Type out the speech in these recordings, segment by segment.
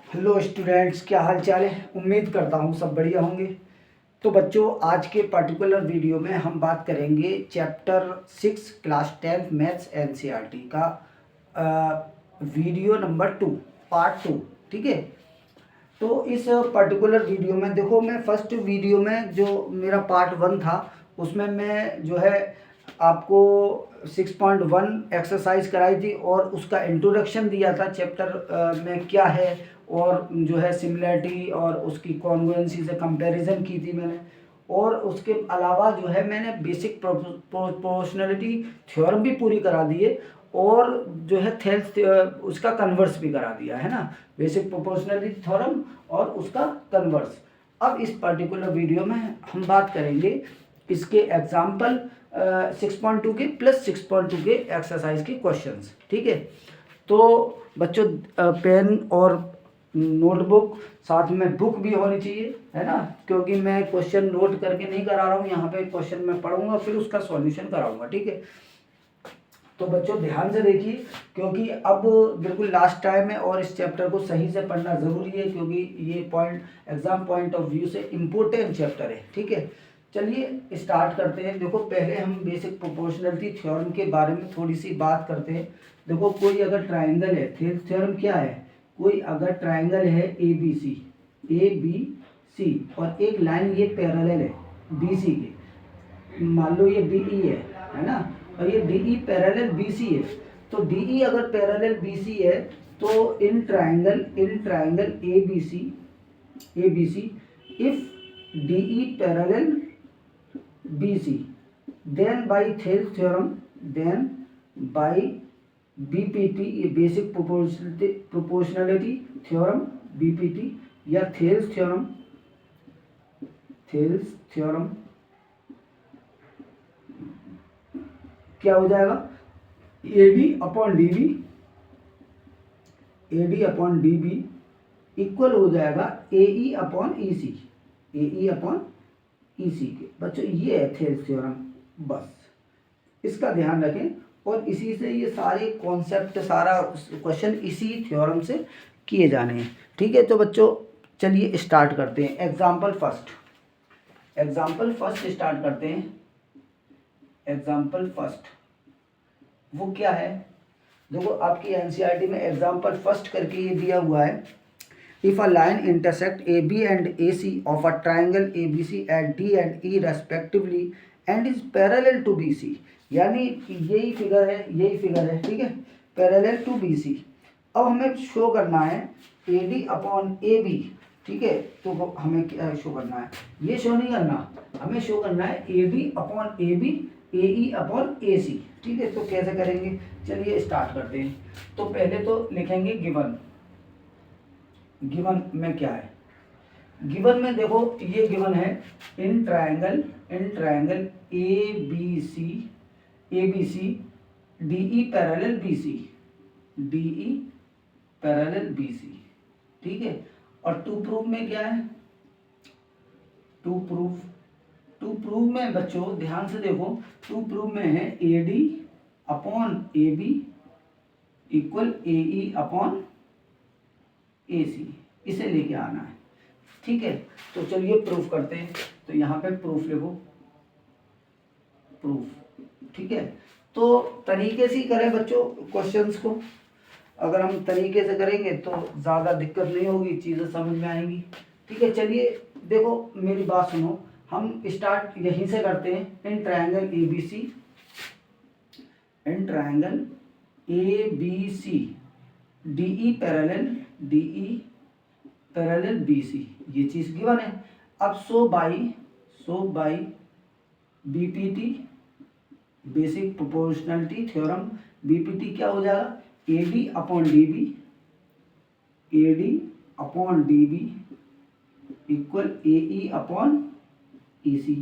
Hello students, क्या हाल चाल है। उम्मीद करता हूँ सब बढ़िया होंगे। तो बच्चों, आज के पर्टिकुलर वीडियो में हम बात करेंगे चैप्टर 6 क्लास 10 मैथ्स एनसीईआरटी का वीडियो नंबर 2 पार्ट 2। ठीक है। तो इस पर्टिकुलर वीडियो में देखो, मैं फर्स्ट वीडियो में जो मेरा पार्ट 1 था उसमें मैं जो है आपको 6.1 एक्सरसाइज कराई थी और उसका इंट्रोडक्शन दिया था चैप्टर में क्या है, और जो है सिमिलरिटी और उसकी कॉन्ग्रुएंसी से कंपैरिजन की थी मैंने। और उसके अलावा जो है मैंने बेसिक प्रोपोर्शनलिटी थ्योरम भी पूरी करा दी है, और जो है थेल्स उसका कन्वर्स भी करा दिया है ना। बेसिक प्रोपोर्शनलिटी थ्योरम और उसका कन्वर्स। अब इस पर्टिकुलर वीडियो में हम बात करेंगे इसके एग्जाम्पल 6.2 के प्लस 6.2 के एक्सरसाइज के क्वेश्चंस। ठीक है। तो बच्चों, पेन और नोटबुक साथ में बुक भी होनी चाहिए, है ना, क्योंकि मैं क्वेश्चन नोट करके नहीं करा रहा हूँ। यहाँ पे क्वेश्चन मैं पढ़ूंगा फिर उसका सॉल्यूशन कराऊंगा। ठीक है। तो बच्चों ध्यान से देखिए, क्योंकि अब बिल्कुल लास्ट टाइम है और इस चैप्टर को सही से पढ़ना ज़रूरी है, क्योंकि ये point exam point of view से इम्पोर्टेंट चैप्टर है। ठीक है। चलिए स्टार्ट करते हैं। देखो, पहले हम बेसिक प्रोपोर्शनलिटी थ्योरम के बारे में थोड़ी सी बात करते हैं। देखो, कोई अगर ट्राइंगल है, थ्योरम क्या है, कोई अगर ट्राइंगल है ए बी सी और एक लाइन ये पैरेलल है बी सी के, मान लो ये डी ई है ना, और ये D E parallel B C है। तो डी ई अगर पैरेलल बी सी है तो in triangle A B C if D E parallel B C then by Thales theorem, then by BPT, ये बेसिक प्रोपोर्शनलिटी थ्योरम बीपीटी या Thales theorem क्या हो जाएगा, एडी अपॉन डीबी इक्वल हो जाएगा एई upon EC के। बच्चों ये है थेल्स थ्योरम, बस इसका ध्यान रखें। और इसी से ये सारे कॉन्सेप्ट, सारा क्वेश्चन इसी थ्योरम से किए जाने हैं। ठीक है। तो बच्चों चलिए स्टार्ट करते हैं। एग्जाम्पल फर्स्ट स्टार्ट करते हैं। एग्जाम्पल फर्स्ट वो क्या है, देखो आपकी एनसीईआरटी में एग्जाम्पल फर्स्ट करके ये दिया हुआ है। If a line intersect A B and A C of a triangle A B C at D and E respectively and is parallel to B C, यानी यही फिगर है। ठीक है, पैरेलल टू बी सी। अब हमें show करना है A D upon A B. ठीक है। तो हमें क्या शो करना है, ये शो नहीं करना, हमें शो करना है A D upon A B, A E upon A C. ठीक है। तो कैसे करेंगे, चलिए स्टार्ट करते हैं। तो पहले तो लिखेंगे गिवन में क्या है। गिवन में देखो, ये गिवन है in triangle A B C D E parallel B C. ठीक है। और टू प्रूव में क्या है, टू प्रूव में बच्चों ध्यान से देखो, टू प्रूव में है A D upon A B equal A E upon A C, इसे लेके आना है। ठीक है। तो चलिए प्रूफ करते हैं। तो यहाँ पे प्रूफ लिखो, प्रूफ। ठीक है। तो तरीके से ही करें बच्चों क्वेश्चंस को। अगर हम तरीके से करेंगे तो ज़्यादा दिक्कत नहीं होगी, चीज़ें समझ में आएंगी। ठीक है। चलिए देखो, मेरी बात सुनो, हम स्टार्ट यहीं से करते हैं। In triangle A B C D E parallel B C, ये चीज़ गिवन है। अब so by BPT, basic proportionality theorem, BPT क्या हो जाएगा, A D upon D B equal A E upon E C.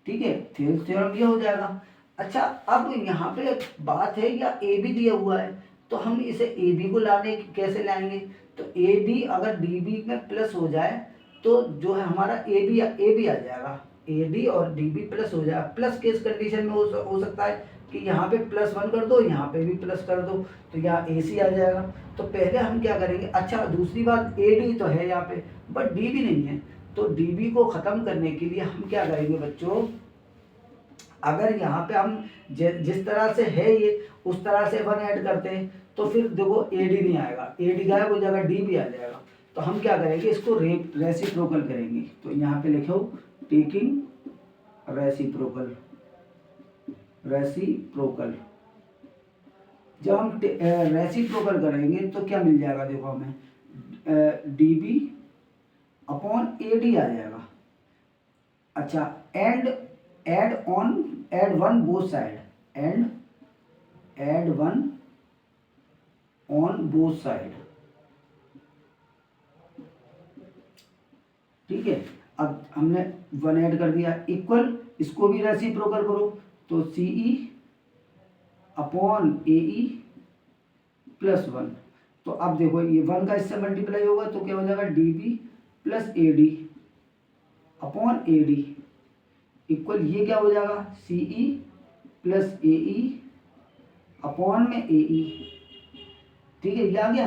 ठीक है। थेल्स थ्योरम ये हो जाएगा। अच्छा, अब यहाँ पे बात है या ए बी दिया हुआ है, तो हम इसे ए बी को लाने कैसे लाएंगे। तो ए बी अगर डी बी में प्लस हो जाए तो जो है हमारा ए बी आ जाएगा, ए डी और डी बी प्लस हो जाएगा। प्लस किस कंडीशन में हो सकता है, कि यहाँ पे +1 कर दो, यहाँ पे भी प्लस कर दो, तो यहाँ AC आ जाएगा। तो पहले हम क्या करेंगे, अच्छा दूसरी बात AD तो है यहाँ पे बट DB नहीं है, तो DB को ख़त्म करने के लिए हम क्या करेंगे बच्चों, अगर यहाँ पे हम जिस तरह से है ये उस तरह से 1 ऐड करते हैं तो फिर देखो AD नहीं आएगा, AD गायब हो जाएगा, DB आ जाएगा। तो हम क्या करेंगे, इसको रेसिप्रोकल करेंगे। तो यहाँ पे लिखो टेकिंग रेसिप्रोकल, रेसिप्रोकल। जब हम रेसिप्रोकल करेंगे तो क्या मिल जाएगा, देखो हमें DB अपॉन AD आ जाएगा। अच्छा add one both side, add one on both side, ठीक है। अब हमने 1 ऐड कर दिया, इक्वल इसको भी रेसिप्रोकल करो, तो CE अपॉन AE +1। तो अब देखो ये 1 का इससे मल्टीप्लाई होगा तो क्या हो जाएगा, DB + AD upon AD equal ये क्या हो जाएगा, CE + AE अपॉन में AE, ठीक है, ये आ गया।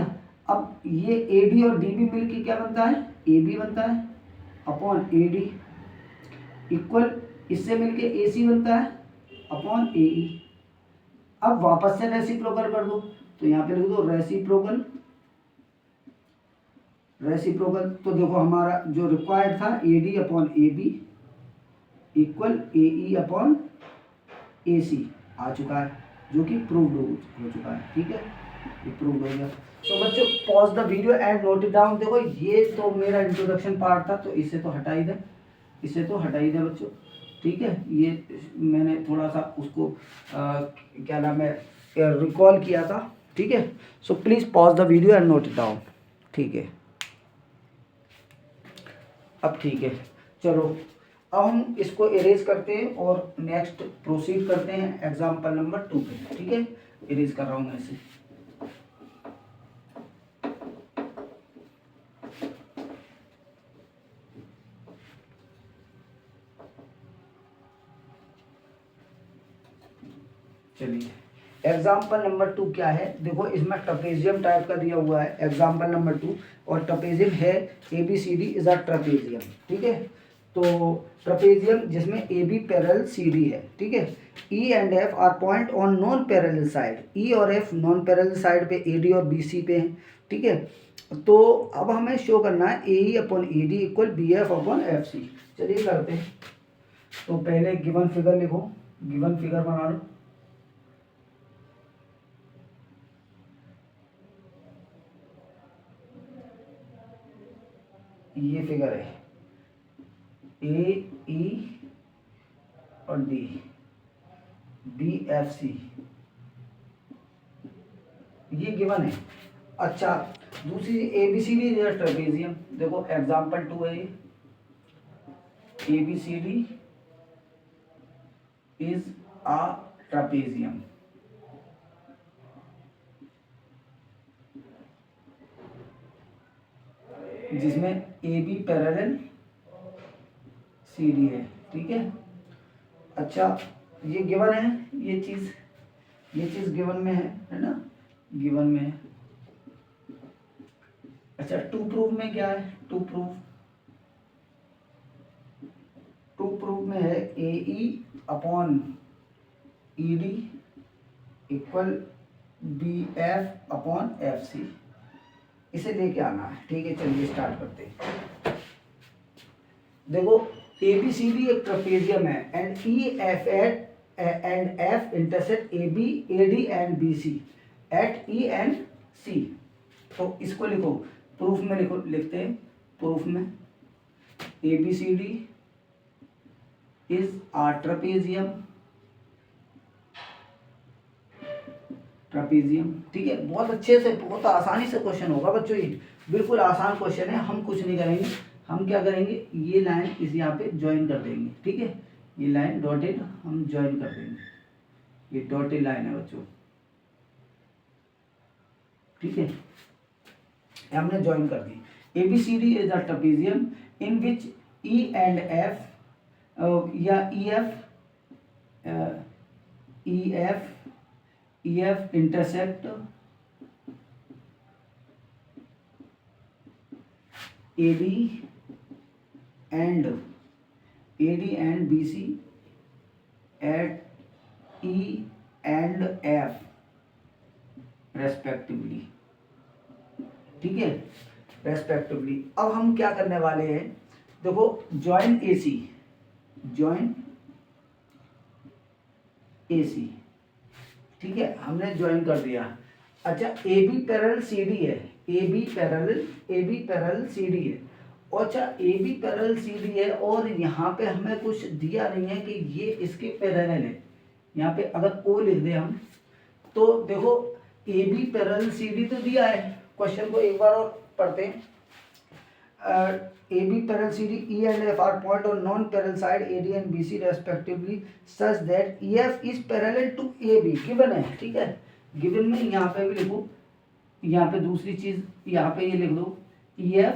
अब ये AD और DB मिलके क्या बनता है, AB बनता है अपॉन AD इक्वल इससे मिलके AC बनता है अपॉन AE। अब वापस से रेसिप्रोकल कर दो, तो यहाँ पे लिख दो रेसिप्रोकल, रेसिप्रोकल। तो देखो हमारा जो रिक्वायर्ड था AD upon AB equal AE upon AC आ चुका है, जो कि प्रूव्ड हो चुका है, ठीक है, ये प्रूव्ड हो गया। तो बच्चों pause the video and note it down. देखो ये तो मेरा इंट्रोडक्शन पार्ट था, तो इसे तो हटा ही दे, इसे तो हटा ही दे बच्चों, ठीक है। ये मैंने थोड़ा सा उसको क्या नाम है रिकॉल किया था, ठीक है। So please pause the video and note it down, ठीक है। अब ठीक है, चलो अब हम इसको इरेज करते हैं और नेक्स्ट प्रोसीड करते हैं एग्जाम्पल नंबर 2 पे, ठीक है। इरेज कर रहा हूँ मैं इसे। चलिए एग्जाम्पल नंबर 2 क्या है, देखो इसमें ट्रपेजियम टाइप का दिया हुआ है एग्जाम्पल नंबर 2, और ट्रपेजियम है ABCD इज अ ट्रपेजियम, ठीक है। तो ट्रपेजियम जिसमें AB पैरेलल CD है, ठीक है। E and F are point on non parallel side, E और F नॉन पैरेलल साइड पे AD और BC पे हैं, ठीक है। तो अब हमें शो करना है AE upon AD equal BF upon FC। चलिए करते हैं। तो पहले गिवन फिगर लिखो, गिवन फिगर बना लो। ये फिगर है A E और D, BFC, ये गिवन है। अच्छा दूसरी ABCD ट्रेपेजियम, देखो एग्जाम्पल 2 है ये, ABCD इज अ ट्रेपेजियम, जिसमें AB पैरेलल CD है, ठीक है। अच्छा ये गिवन है, ये चीज़ गिवन में है ना, गिवन में है। अच्छा टू प्रूफ में क्या है, टू प्रूफ में है AE upon ED equal BF upon FC, इसे लेके आना है, ठीक है। चलिए स्टार्ट करते हैं। देखो ABCD एक ट्रपेजियम है and EF and F intersect AB AD and BC at E and C। तो इसको लिखो प्रूफ में, लिखते हैं प्रूफ में ABCD इज आ ट्रपेजियम, ठीक है। बहुत अच्छे से, बहुत आसानी से क्वेश्चन होगा बच्चों, ये बिल्कुल आसान क्वेश्चन है। हम कुछ नहीं करेंगे, हम क्या करेंगे, ये लाइन इस यहाँ पे ज्वाइन कर देंगे, ठीक है। ये लाइन डॉटेड हम ज्वाइन कर देंगे, ये डॉटेड लाइन है बच्चों, ठीक है, हमने ज्वाइन कर दी। ABCD is a trapezium in which E and F या EF EF intersect AD and BC at E and F respectively, ठीक है, रेस्पेक्टिवली। अब हम क्या करने वाले हैं, देखो ज्वाइन AC, ठीक है, हमने ज्वाइन कर दिया। अच्छा AB पैरेलल CD है, AB पैरेलल CD है। अच्छा AB पैरेलल CD है और यहाँ पे हमें कुछ दिया नहीं है कि ये इसके पैरेलल है। यहाँ पे अगर O लिख दे हम, तो देखो AB पैरेलल CD तो दिया है। क्वेश्चन को एक बार और पढ़ते हैं। AB parallel CD, E and F are point on non-parallel side AD and BC respectively such that EF is parallel to AB given है, ठीक है। गिवन में यहाँ पे भी लिखो, यहाँ पे दूसरी चीज यहाँ पे ये लिख दो EF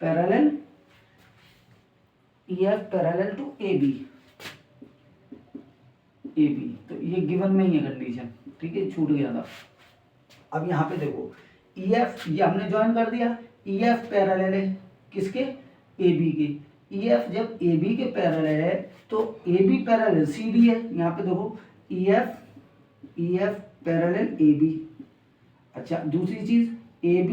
पैरेलल टू AB, तो ये गिवन में ही है कंडीशन, ठीक है, छूट गया था। अब यहाँ पे देखो EF ये हमने ज्वाइन कर दिया, EF पैरेलल है किसके, AB के। EF जब AB के पैरेलल है तो AB पैरेलल CD है। यहाँ पे देखो EF पैरेलल AB। अच्छा दूसरी चीज AB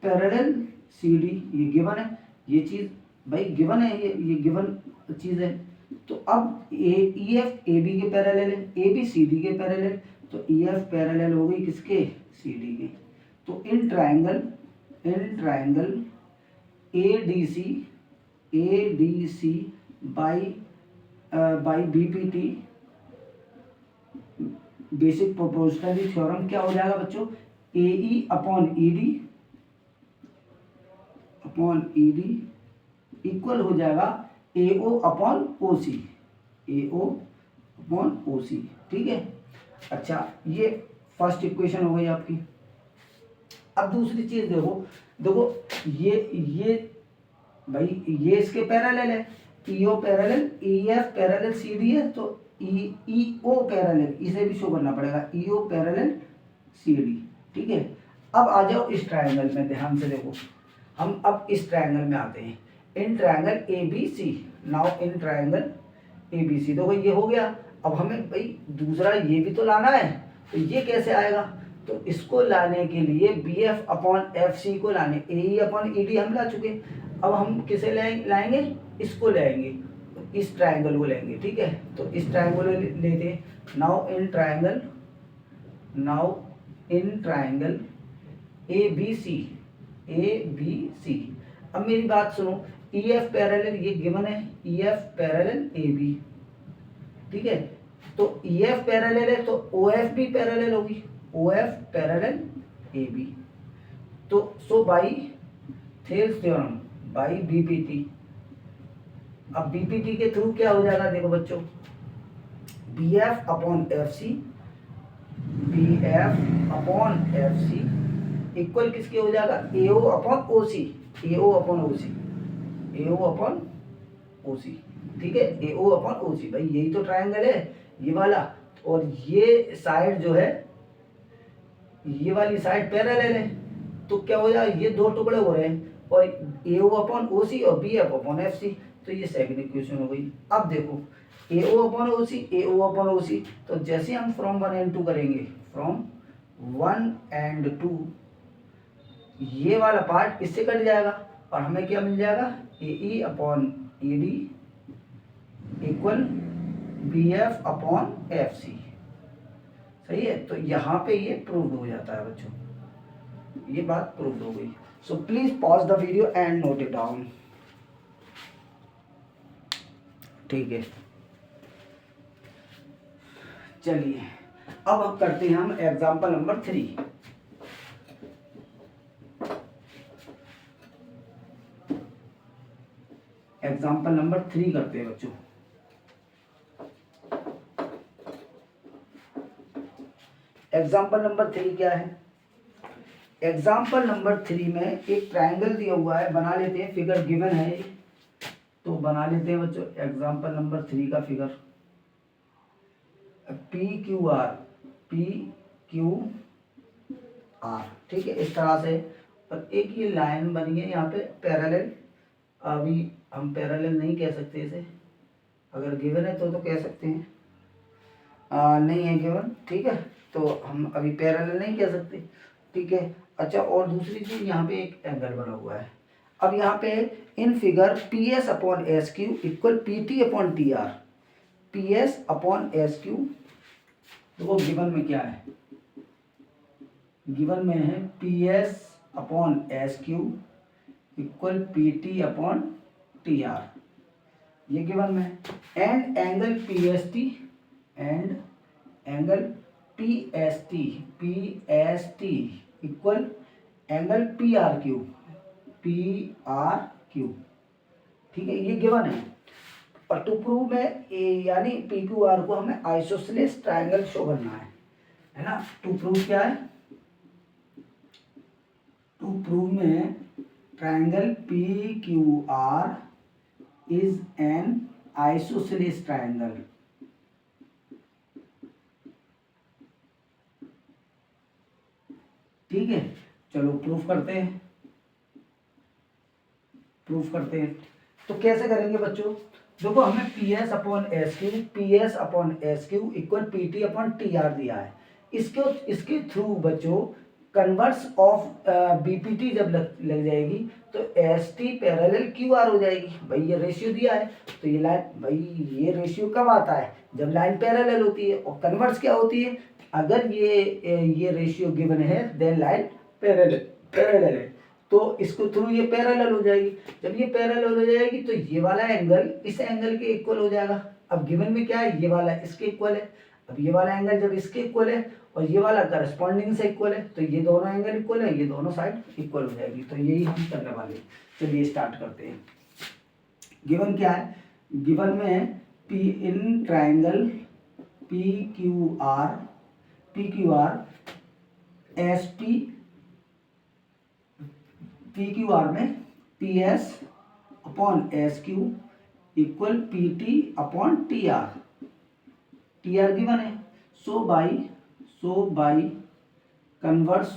पैरेलल CD, ये गिवन है, ये चीज भाई गिवन है, ये गिवन चीज है। तो अब EF AB के पैरेलल है, AB CD के पैरेलल, तो EF पैरेलल हो गई किसके, CD के। तो in triangle ADC by BPT basic proportionality theorem क्या हो जाएगा बच्चों, AE अपॉन ED इक्वल हो जाएगा AO अपॉन OC, ठीक है। अच्छा ये फर्स्ट इक्वेशन हो गई आपकी। अब दूसरी चीज देखो ये भाई ये इसके पैरेलल है, EO parallel EF parallel CD है, तो EO पैरेलल इसे भी शो करना पड़ेगा, EO पैरेलल CD, ठीक है। अब आ जाओ इस ट्रायंगल में, ध्यान से देखो, हम अब इस ट्रायंगल में आते हैं। In triangle ABC, now in triangle ABC, देखो ये हो गया। अब हमें भाई दूसरा ये भी तो लाना है, तो ये कैसे आएगा, तो इसको लाने के लिए BF अपॉन FC को लाने, AE अपॉन ED हम ला चुके, अब हम किसे लाएंगे, इसको लाएंगे, इस ट्रायंगल को लेंगे, ठीक है। तो इस ट्रायंगल लेते हैं। नाउ इन ट्रायंगल ABC, अब मेरी बात सुनो, EF पैरेलल ये गिवन है, EF पैरेलल AB, ठीक है। तो EF पैरेलल है तो OF भी पैरेलल होगी, OF पैरेलल AB। तो so by Thales theorem, by BPT। अब BPT के थ्रू क्या हो जाएगा, देखो बच्चों, BF अपॉन FC इक्वल किसके हो जाएगा, AO अपॉन OC, ठीक है, AO अपॉन OC। भाई यही तो ट्रायंगल है ये वाला, और ये साइड जो है, ये वाली साइड पैरेलल है, तो क्या हो जाएगा, ये दो टुकड़े हो रहे हैं, और AO अपॉन OC और BF अपॉन FC, तो ये सेकंड इक्वेशन हो गई। अब देखो AO अपॉन OC, तो जैसे हम फ्रॉम 1 and 2 करेंगे, फ्रॉम 1 and 2, ये वाला पार्ट इससे कट जाएगा और हमें क्या मिल जाएगा, AE upon ED equal BF upon FC, सही है। तो यहाँ पे ये प्रूव हो जाता है बच्चों, ये बात प्रूव हो गई। सो please pause the video and note it down, ठीक है। चलिए अब हम करते हैं हम एग्जाम्पल नंबर 3। एग्जाम्पल नंबर 3 करते हैं बच्चों। एग्जाम्पल नंबर 3 क्या है, एग्जाम्पल नंबर 3 में एक ट्रायंगल दिया हुआ है, बना लेते हैं, फिगर गिवन है तो बना लेते हैं बच्चों। एग्जाम्पल नंबर 3 का फिगर, PQR, PQR, ठीक है, इस तरह से। और एक ये लाइन बनी है यहाँ पे पैरेलल, अभी हम पैरेलल नहीं कह सकते इसे, अगर गिवन है तो कह सकते हैं, नहीं है गिवन, ठीक है, तो हम अभी पैरेलल नहीं कह सकते, ठीक है। अच्छा, और दूसरी चीज यहाँ पे एक एंगल बना हुआ है। अब यहाँ पे in figure PS upon S Q equal PT upon TR, PS upon S Q, देखो गिवन में क्या है, गिवन में है PS upon S Q equal PT upon TR, ये गिवन में है। And angle PST, and angle PST equal angle PRQ, ठीक है, ये गिवन है। और टू प्रूव में यानी PQR को हमें आइसोसेलेस ट्रायंगल शो करना है ना। टू प्रूव क्या है, टू प्रूव में triangle PQR is an isosceles triangle, ठीक है। चलो प्रूफ करते हैं, प्रूफ करते हैं। तो कैसे करेंगे बच्चों, देखो हमें PS upon S Q equal PT upon TR दिया है। इसके थ्रू बच्चों कन्वर्स ऑफ BPT जब लग जाएगी तो ST पैरेलल QR हो जाएगी। भाई ये रेशियो दिया है, तो ये लाइन, भाई ये रेशियो कब आता है, जब लाइन पैरेलल होती है। और कन्वर्स क्या होती है, अगर ये रेशियो गिवन है देन लाइन पैरेलल है, तो इसको थ्रू ये पैरेलल हो जाएगी। जब ये पैरेलल हो जाएगी तो ये वाला एंगल इस एंगल के इक्वल हो जाएगा। अब गिवन में क्या है, ये वाला इसके इक्वल है। अब ये वाला एंगल जब इसके इक्वल है और ये वाला करस्पॉन्डिंग से इक्वल है, तो ये दोनों एंगल इक्वल है, ये दोनों साइड इक्वल हो जाएगी। तो यही हम करने वाले हैं। चलिए स्टार्ट करते हैं। गिवन क्या है, गिवन में P in triangle PQR ST, PQR में PS upon SQ equal PT upon TR given है। So by converse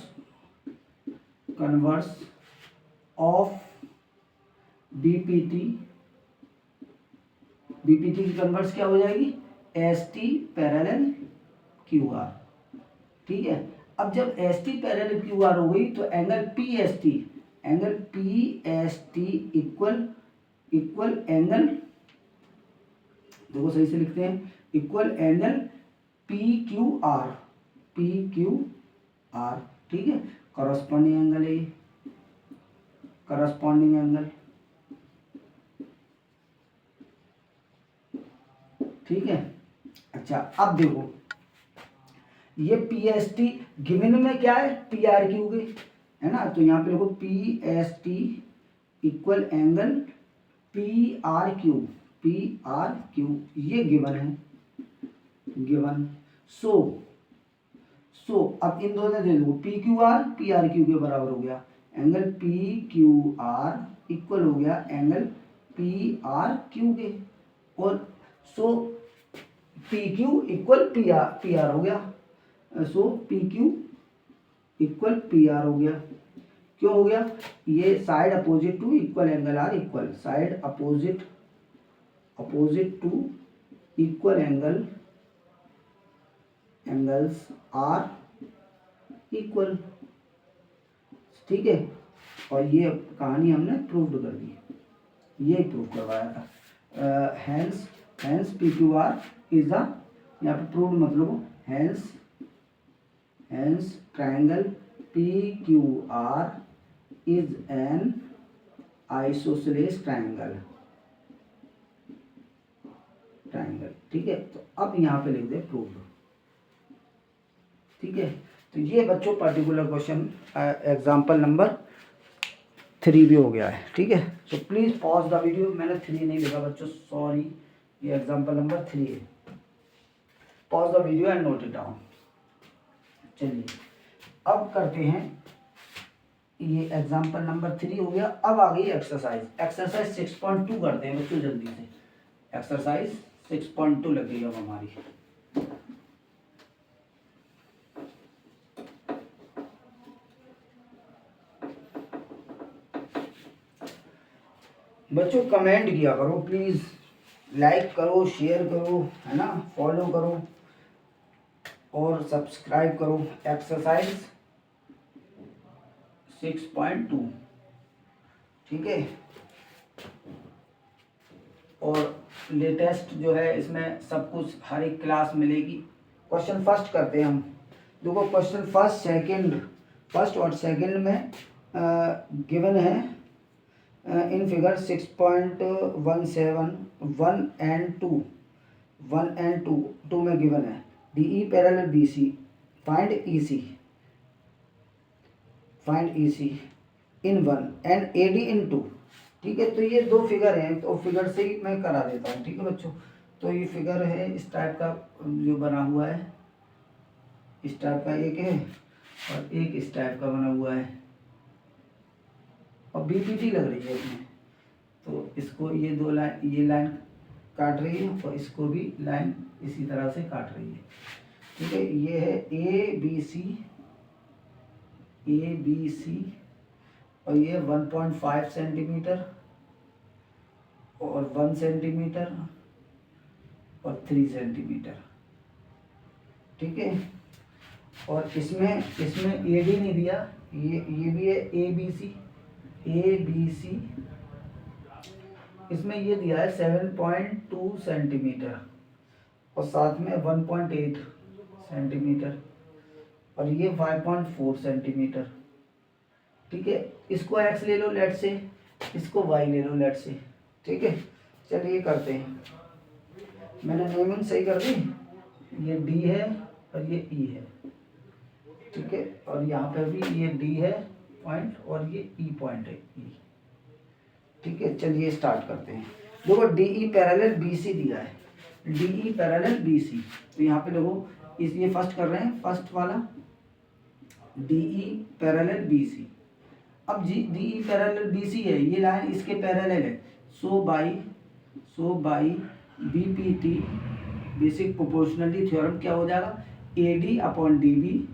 of BPT की कन्वर्स क्या हो जाएगी, ST पैरेलल QR, ठीक है। अब जब ST पैरेलल QR हो गई तो एंगल PST इक्वल एंगल, देखो सही से लिखते हैं, इक्वल एंगल PQR, ठीक है। कॉरस्पॉन्डिंग एंगल है, कॉरस्पॉन्डिंग एंगल, ठीक है। अच्छा, अब देखो ये PST गिवन में क्या है, PRQ के, है ना। तो यहाँ पे देखो PST इक्वल एंगल PRQ, ये गिवन है, गिवन। सो अब इन दोनों दे दो, PQR PRQ के बराबर हो गया, एंगल PQR इक्वल हो गया एंगल PRQ के, और सो PQ इक्वल PR हो गया। सो PQ इक्वल PR हो गया। क्यों हो गया, ये side opposite to equal angle are equal, side opposite to equal angles are equal, ठीक है। और ये कहानी हमने प्रूव कर दी, ये प्रूव करवाया था। हैंस PQR इज द, यहाँ पे प्रूव मतलब hence triangle PQR is an isosceles triangle, ठीक है। तो अब यहाँ पे लिख दे प्रूव, ठीक है। तो ये बच्चों पर्टिकुलर क्वेश्चन एग्जाम्पल नंबर 3 भी हो गया है, ठीक है। तो प्लीज़ पॉज द वीडियो, मैंने 3 नहीं लिखा बच्चों, सॉरी, ये एग्जाम्पल नंबर 3 है। Pause the video and note it down. चलिए अब करते हैं, ये एग्जाम्पल नंबर 3 हो गया। अब आ गई एक्सरसाइज 6.2 करते हैं बच्चों जल्दी से। एक्सरसाइज 6.2 लग गई अब हमारी। बच्चों कमेंट किया करो प्लीज़, लाइक करो, शेयर करो, है ना, फॉलो करो और सब्सक्राइब करो। एक्सरसाइज 6.2, ठीक है। और लेटेस्ट जो है इसमें सब कुछ हर एक क्लास मिलेगी। क्वेश्चन फर्स्ट करते हैं हम। देखो क्वेश्चन फर्स्ट और सेकंड में गिवन है इन फिगर 6.17 1 एंड 2 में गिवन है D E parallel B C, find E C in 1 and A D in 2। ठीक है, तो ये दो फिगर हैं, तो फिगर से ही मैं करा देता हूँ। ठीक है बच्चों, तो ये फिगर है इस टाइप का जो बना हुआ है, इस टाइप का एक है और एक इस टाइप का बना हुआ है और बीपीटी लग रही है इसमें। तो इसको ये दो लाइन, ये लाइन काट रही है और इसको भी लाइन इसी तरह से काट रही है। ठीक है, ये है ए बी सी और ये 1.5 सेंटीमीटर और 1 सेंटीमीटर और 3 सेंटीमीटर। ठीक है, और इसमें ए डी नहीं दिया, ये भी है ए बी सी, इसमें ये दिया है 7.2 सेंटीमीटर और साथ में 1.8 सेंटीमीटर और ये 5.4 सेंटीमीटर। ठीक है, इसको x ले लो लेट से, इसको y ले लो लेट से। ठीक है, चलिए करते हैं। मैंने नेमिंग सही कर दी, ये D है और ये E है। ठीक है, और यहाँ पर भी ये D है पॉइंट और ये E पॉइंट है E। ठीक है, चलिए स्टार्ट करते हैं। देखो D E parallel B C दिया है, D E parallel B C, तो यहाँ पे देखो ये फर्स्ट कर रहे हैं, फर्स्ट वाला D E parallel B C. अब D E parallel B C है, ये लाइन इसके पैरेलल है, so by B P T basic proportionality theorem क्या हो जाएगा, A D upon D B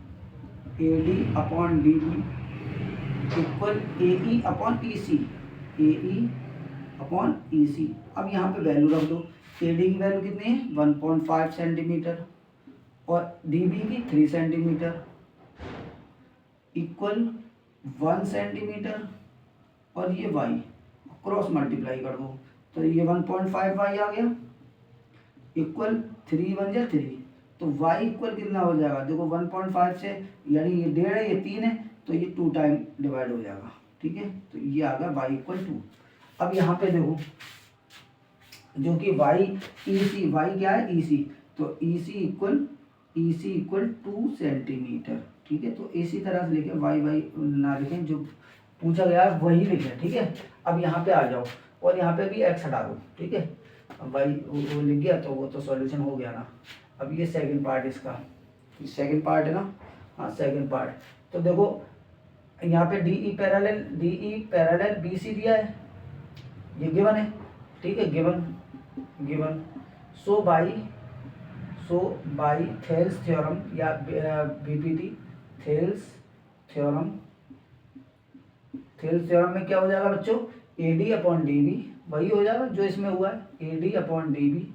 equal A E upon E C. अब यहाँ पे वैल्यू रख दो, ए डी की वैल्यू कितनी है 1.5 सेंटीमीटर और डी बी की 3 सेंटीमीटर इक्वल 1 सेंटीमीटर और ये y क्रॉस मल्टीप्लाई कर दो तो ये 1.5 y आ गया इक्वल 3 बन जाए 3, तो y इक्वल कितना हो जाएगा, देखो 1.5 से यानी ये 1.5 है, ये 3 है, तो ये 2 टाइम डिवाइड हो जाएगा। ठीक है, तो ये आ गया y इक्वल 2। अब यहाँ पे देखो जो कि y क्या है EC, तो EC इक्वल 2 सेंटीमीटर। ठीक है, तो इसी तरह से लिखे, y ना लिखें, जो पूछा गया है वही लिखें। ठीक है, अब यहाँ पे आ जाओ और यहाँ पे भी x हटा दो। ठीक है, अब y वो लिख गया तो वो तो सॉल्यूशन हो गया ना। अब ये सेकंड पार्ट, इसका सेकंड पार्ट है ना, हाँ सेकंड पार्ट। तो देखो यहाँ पे D E parallel B C दिया है, ये गिवन है। ठीक है, given so by Thales theorem या बीपीटी थेल्स थ्योरम में क्या हो जाएगा बच्चों, A D upon D B, वही हो जाएगा जो इसमें हुआ है, A D upon D B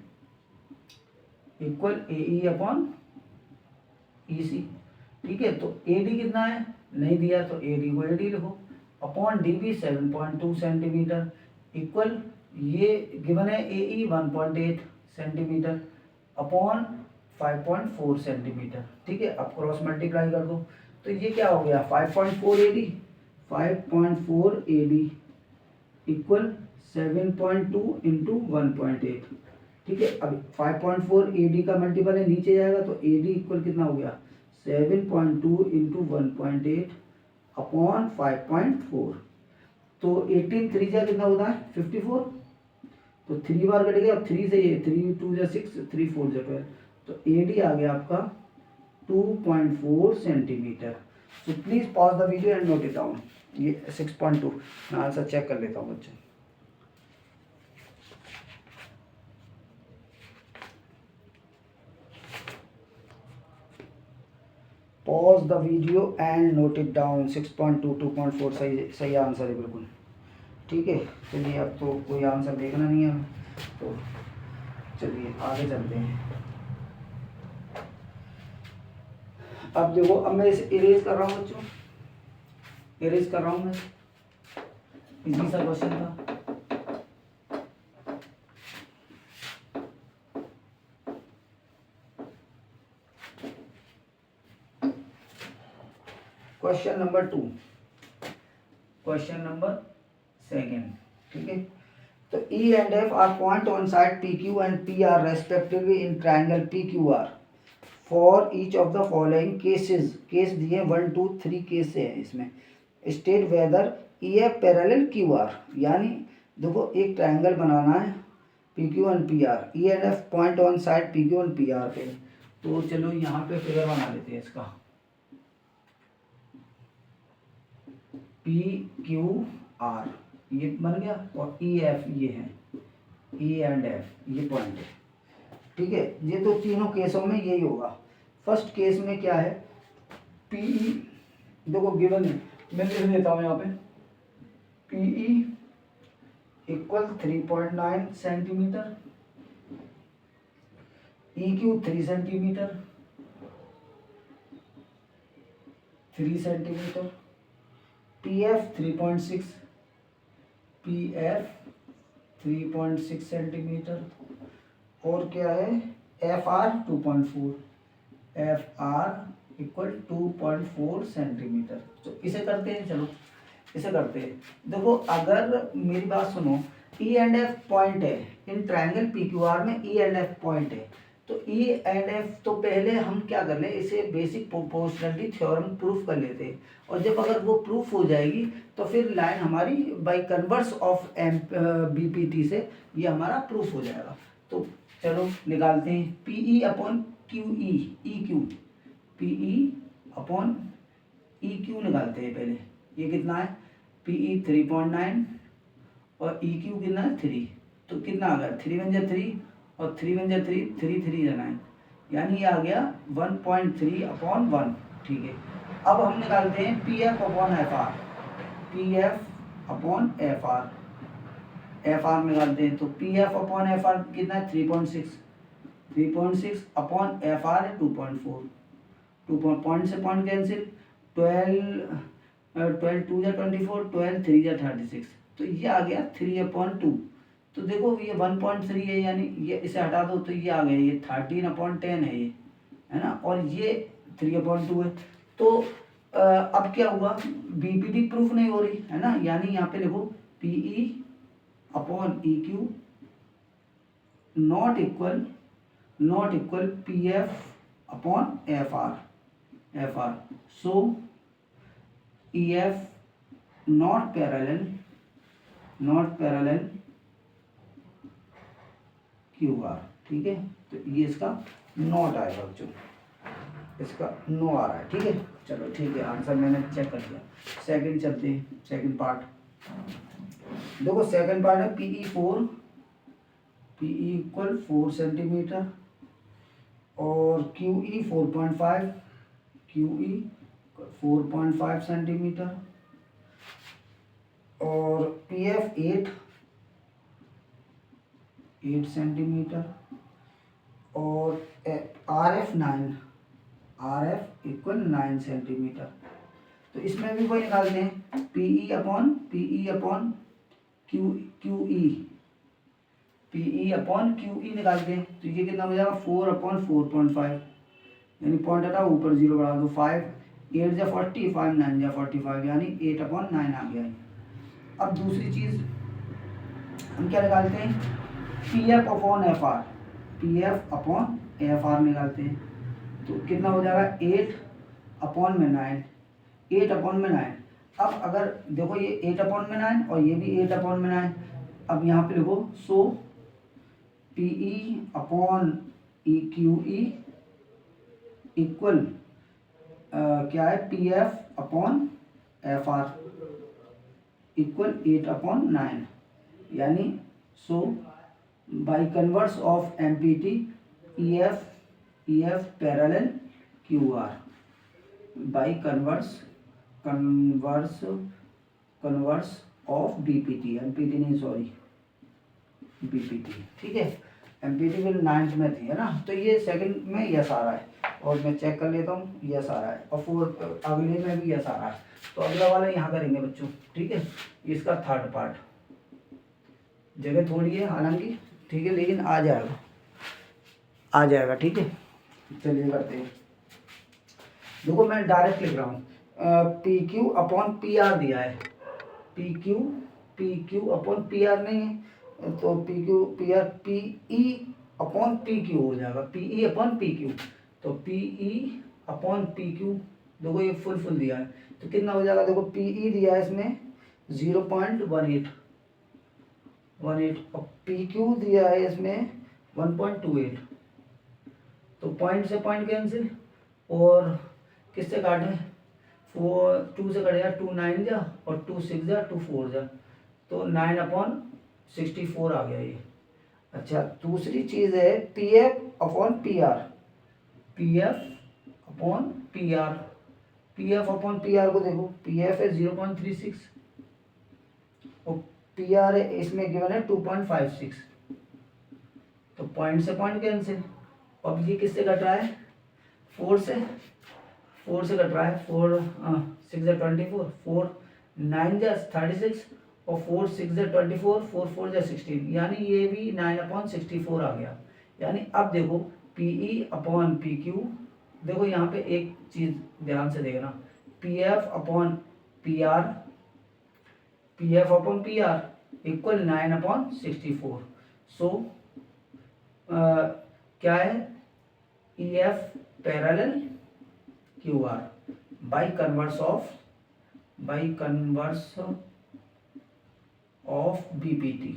equal A E upon E C. ठीक है, तो ए डी कितना है नहीं दिया, तो ए डी को ए डी लिखो upon D B 7.2 centimetre equal ये गिवन है A E 1.8 centimetre upon 5.4 centimetre. ठीक है, अब क्रॉस मल्टीप्लाई कर दो तो ये क्या हो गया 5.4 ए डी इक्वल 7.2 इंटू 1.8। ठीक है, अब 5.4 ए डी का मल्टीपल है, नीचे जाएगा तो ए डी इक्वल कितना हो गया 7.2 इंटू 1.8 अपॉन 5.4। तो 18 3 जा कितना होता है 54, तो 3 बार कट गया, अब 3 से ये 3 2 जा 6 3 4 जा 12, तो ए डी आ गया आपका 2.4 centimetre. So please pause the video and note it down. ये 6.2 मैं आंसर चेक कर लेता हूँ बच्चों। Pause the video and note it down. 6.2 2.4 सही आंसर है बिल्कुल। ठीक है। चलिए अब तो कोई आंसर देखना नहीं है हमें, तो चलिए आगे चलते हैं। अब देखो, अब मैं इसे इरेज कर रहा हूँ बच्चों, इरेज कर रहा हूँ मैं, इजी सा क्वेश्चन था। क्वेश्चन नंबर 2, क्वेश्चन नंबर 2, ठीक है। तो E and F are point on side PQ and PR respectively in triangle PQR for each of the following cases। Case दिए 1 2 3 केस है इसमें। State whether EF parallel QR, यानी देखो एक triangle बनाना है PQ and PR, E and F point on side PQ and PR पे। तो चलो यहाँ पे फिगर बना लेते हैं इसका, PQR ये बन गया, और EF ये है, E एंड F ये पॉइंट है, ठीक है। ये तो तीनों केसों में यही होगा। फर्स्ट केस में क्या है, PE देखो गिवन है, मैं लिख देता हूँ यहाँ पे, PE equal 3.9 centimetre, EQ 3 centimetre, 3 centimetre, PF 3.6, PF 3.6 centimetre, और क्या है FR 2.4, FR इक्वल 2.4 सेंटीमीटर। तो इसे करते हैं, चलो इसे करते हैं। देखो अगर मेरी बात सुनो, E एंड F पॉइंट है इन ट्रायंगल PQR में, E एंड F पॉइंट है, तो E एंड F तो पहले हम क्या कर ले, इसे बेसिक प्रोपोर्शनलिटी थ्योरम प्रूफ कर लेते हैं, और जब अगर वो प्रूफ हो जाएगी तो फिर लाइन हमारी बाय कन्वर्स ऑफ BPT से ये हमारा प्रूफ हो जाएगा। तो चलो निकालते हैं, PE upon QE, EQ, PE upon EQ निकालते हैं पहले। ये कितना है, PE 3.9 और EQ कितना है 3, तो कितना आ गया 3 × 3 और 3 × 3 3 3 × 9, यानी ये आ गया 1.3/1, ठीक है। अब हम निकालते हैं PF upon FR, PF upon FR, FR निकालते हैं, तो PF अपॉन FR कितना है 3.6 अपॉन FR है 2.4, 2 पॉइंट से पॉइंट कैंसिल, 12 2 या 24, 12 3 या 36, तो ये आ गया 3/2। तो देखो ये 1.3 है, यानी ये इसे हटा दो तो ये आ गया, ये 13/10 है ये, है ना, और ये 3/2 है। तो अब क्या हुआ, BPT प्रूफ नहीं हो रही है ना, यानी यहाँ पे लिखो PE upon EQ not equal PF upon FR, so EF not parallel QR, ठीक है। तो ये इसका नॉट आएगा बच्चों, इसका नो आ रहा है, ठीक है। चलो ठीक है, आंसर मैंने चेक कर लिया। सेकंड चलते हैं, सेकंड पार्ट देखो, सेकंड पार्ट है PE इक्वल 4 सेंटीमीटर और QE 4.5, QE 4.5 सेंटीमीटर और PF 8 सेंटीमीटर और RF 9, RF इक्वल 9 सेंटीमीटर। तो इसमें भी वही निकालते हैं, PE अपॉन QE निकालते हैं, तो ये कितना हो जाएगा 4/4.5, यानी पॉइंट हटाओ ऊपर 0 बढ़ा दो, 5 8 या 40, 5 9 या 45, यानी 8/9 आ गया। अब दूसरी चीज़ हम क्या निकालते हैं, PF अपॉन FR निकालते हैं, तो कितना हो जाएगा 8/9, 8/9। अब अगर देखो ये 8/9 और ये भी 8/9, अब यहाँ पे देखो, so PE upon QE equal क्या है, PF अपॉन FR इक्वल 8/9, यानी so by converse of MPT EF parallel QR, by converse of BPT, MPT नहीं सॉरी बीपीटी, ठीक है। एमपीटी में 9th में थी है ना, तो ये सेकंड में यस आ रहा है, और मैं चेक कर लेता हूँ यस आ रहा है, और 4 अगले में भी यस आ रहा है, तो अगला वाला यहाँ करेंगे बच्चों, ठीक है। इसका थर्ड पार्ट, जगह थोड़ी है हालांकि, ठीक है, लेकिन आ जाएगा आ जाएगा, ठीक है। चलिए करते हैं। देखो मैं डायरेक्ट लिख रहा हूँ, P Q upon P R दिया है, P Q upon P R नहीं है, तो P Q P R P E upon P Q हो जाएगा, P E upon P Q, तो P E upon P Q, देखो ये फुल दिया है, तो कितना हो जाएगा, देखो पी ई दिया है इसमें 0.18, और पी क्यू दिया है इसमें 1.28, तो पॉइंट से पॉइंट कैंसिल, और किससे काटें, 2 से कटेगा, 2 9 जा, और 2 6 जा, 2 4 जा, तो 9/64 आ गया ये। अच्छा दूसरी चीज़ है P F upon P R, P F upon P R, P F upon P are को देखो, पी एफ है 0.36 और पी आर है इसमें गिवन है 2.56, तो पॉइंट से पॉइंट कैंसिल। अब ये किससे कट रहा है, 4 से कट रहा है, 4 6 जा 24, 4 9 जा 36, और 4 6 जा 24, 4 4 जा 16, यानी ये भी 9/64 आ गया। यानी अब देखो P E upon P Q, देखो यहाँ पे एक चीज़ ध्यान से देखना, P F upon P R, P F upon P are equal 9/64, सो क्या है, ई F parallel Q R by converse of BPT,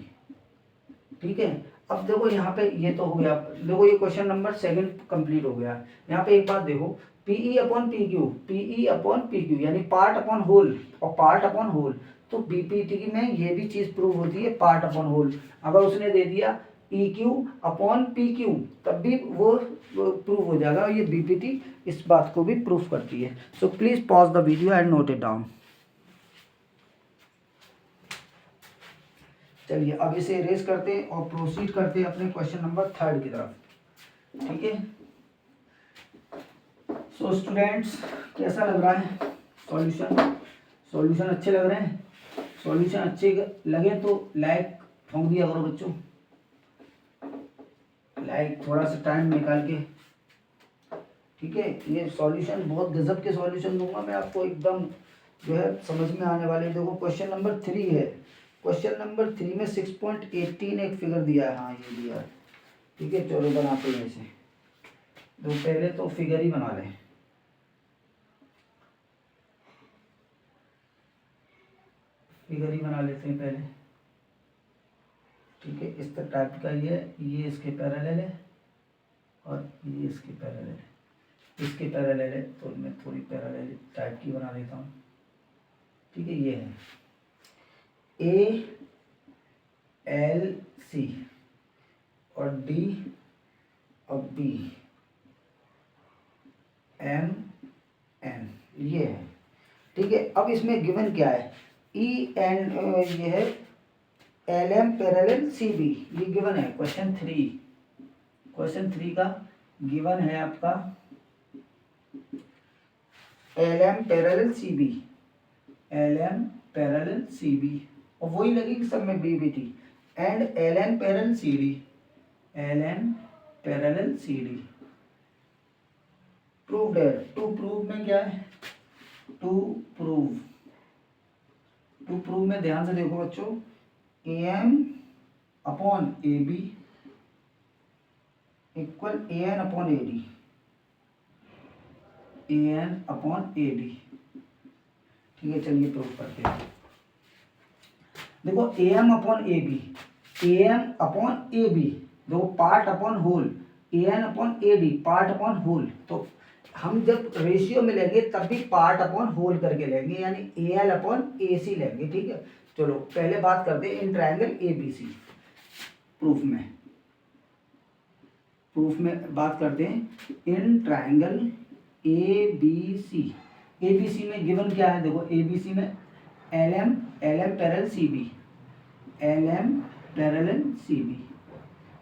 ठीक है। अब देखो यहाँ पे ये तो हो गया, देखो ये क्वेश्चन नंबर 2 कंप्लीट हो गया। यहाँ पे एक बात देखो, PE upon P Q, PE upon P Q यानी पार्ट अपॉन होल और पार्ट अपॉन होल, तो बीपीटी में ये भी चीज़ प्रूव होती है पार्ट अपॉन होल। अगर उसने दे दिया E Q upon P Q तब भी वो प्रूव हो जाएगा, और ये बीपीटी इस बात को भी प्रूफ करती है। So please pause the video and note it down. चलिए अब इसे इरेज करते हैं और प्रोसीड करते हैं अपने क्वेश्चन नंबर 3 की तरफ, ठीक है। सो स्टूडेंट्स कैसा लग रहा है सॉल्यूशन अच्छे लग रहे हैं? सॉल्यूशन अच्छे लगे तो लाइक ठोंक दिया करो बच्चों, लाइक थोड़ा सा टाइम निकाल के, ठीक है। ये सॉल्यूशन बहुत गजब के सॉल्यूशन दूंगा मैं आपको, एकदम जो है समझ में आने वाले। देखो क्वेश्चन नंबर 3 है, क्वेश्चन नंबर 3 में 6.18 एक फिगर दिया है, हाँ ये दिया है, ठीक है। चलो बनाते हैं इसे, तो पहले तो फिगर ही बना लें, फिगर ही बना लेते हैं पहले, ठीक है। इस टाइप का ये इसके पैरेलल है और ये इसके पैरेलल है, इसके पैरेलल है, तो मैं थोड़ी पैरेलल टाइप की बना देता हूँ, ठीक है। ये है ए एल सी और डी और बी एम एन, ये है, ठीक है। अब इसमें गिवन क्या है, ई एंड ये है L M parallel C B, ये गिवन है क्वेश्चन 3 का गिवन है आपका L M parallel C B, L M parallel C B, और वही लगेगी सब में B B T, and L N parallel C D, L N parallel C D. Proved है, टू प्रूव में क्या है, टू प्रूव में ध्यान से देखो बच्चों, A M upon A B equal A N upon A D, A N upon A D, ठीक है। चलिए प्रूव करते हैं। देखो A M upon A B, A M upon A B, देखो part upon whole, A N upon A D part upon whole, तो हम जब रेशियो में लेंगे तब भी पार्ट अपॉन होल करके लेंगे, यानी ए एल अपॉन ए सी लेंगे, ठीक है। चलो पहले बात करते हैं in triangle A B C, proof में बात करते हैं in triangle A B C. A B C में गिवन क्या है, देखो ए बी सी में L M parallel C B, L M parallel C B,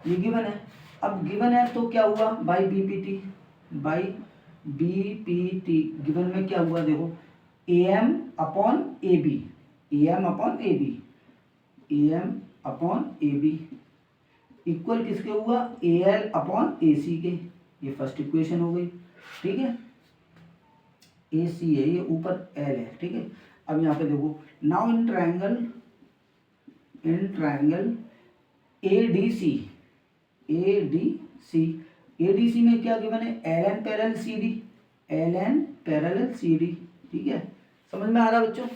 ये गिवन है। अब गिवन है तो क्या हुआ, by B P T, by B P T given में क्या हुआ देखो, A M upon A B, A M upon A B, A M upon A B equal किसके हुआ, ए एल अपॉन ए सी के। ये फर्स्ट इक्वेशन हो गई, ठीक है। ए सी है, ये ऊपर एल है, ठीक है। अब यहाँ पे देखो, now in triangle A D C, A D C में क्या गिवन है, L N parallel C D, L N parallel C D, ठीक है। समझ में आ रहा बच्चों,